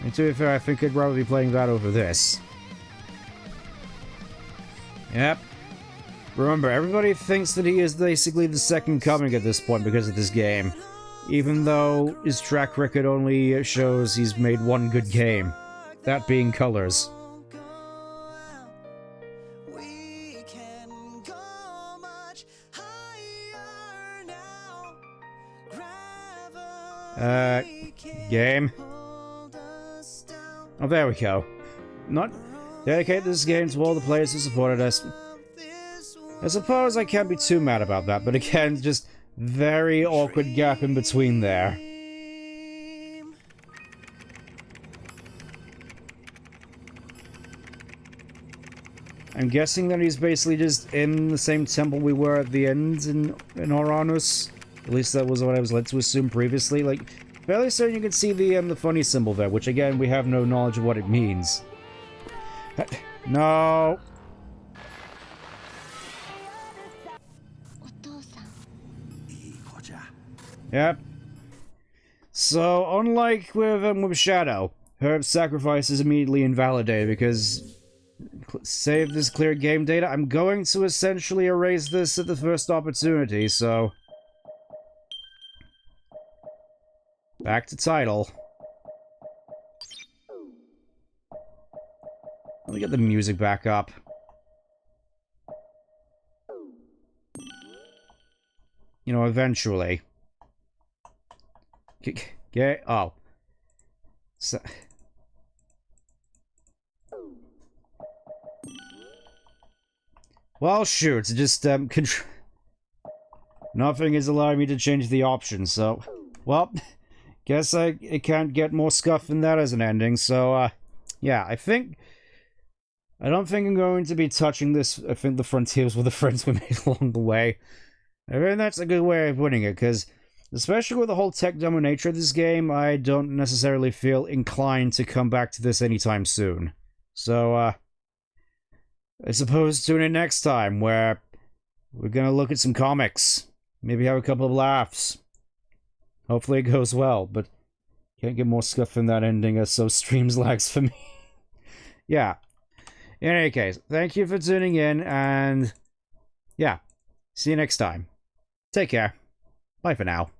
And to be fair, I think I'd rather be playing that over this. Yep. Remember, everybody thinks that he is basically the second coming at this point because of this game. Even though his track record only shows he's made one good game. That being Colors. Game. Oh, there we go. Not dedicate this game to all the players who supported us. I suppose I can't be too mad about that, but again, just very awkward gap in between there. I'm guessing that he's basically just in the same temple we were at the end in Uranus. At least that was what I was led to assume previously. Like, fairly certain you can see the funny symbol there, which again, we have no knowledge of what it means. No! Yep. So, unlike with Shadow, her sacrifice is immediately invalidated because save this clear game data. I'm going to essentially erase this at the first opportunity, so back to title. Let me get the music back up. You know, eventually. Get oh. So well, shoot, just nothing is allowing me to change the options, so well, guess I can't get more scuff than that as an ending. So yeah, I don't think I'm going to be touching this. I think the frontiers were the friends we made along the way. I think that's a good way of putting it, because especially with the whole tech demo nature of this game, I don't necessarily feel inclined to come back to this anytime soon. So, I suppose tune in next time, where we're gonna look at some comics. Maybe have a couple of laughs. Hopefully it goes well, but can't get more scuff from that ending as so streams lags for me. Yeah. In any case, thank you for tuning in, and yeah, see you next time. Take care. Bye for now.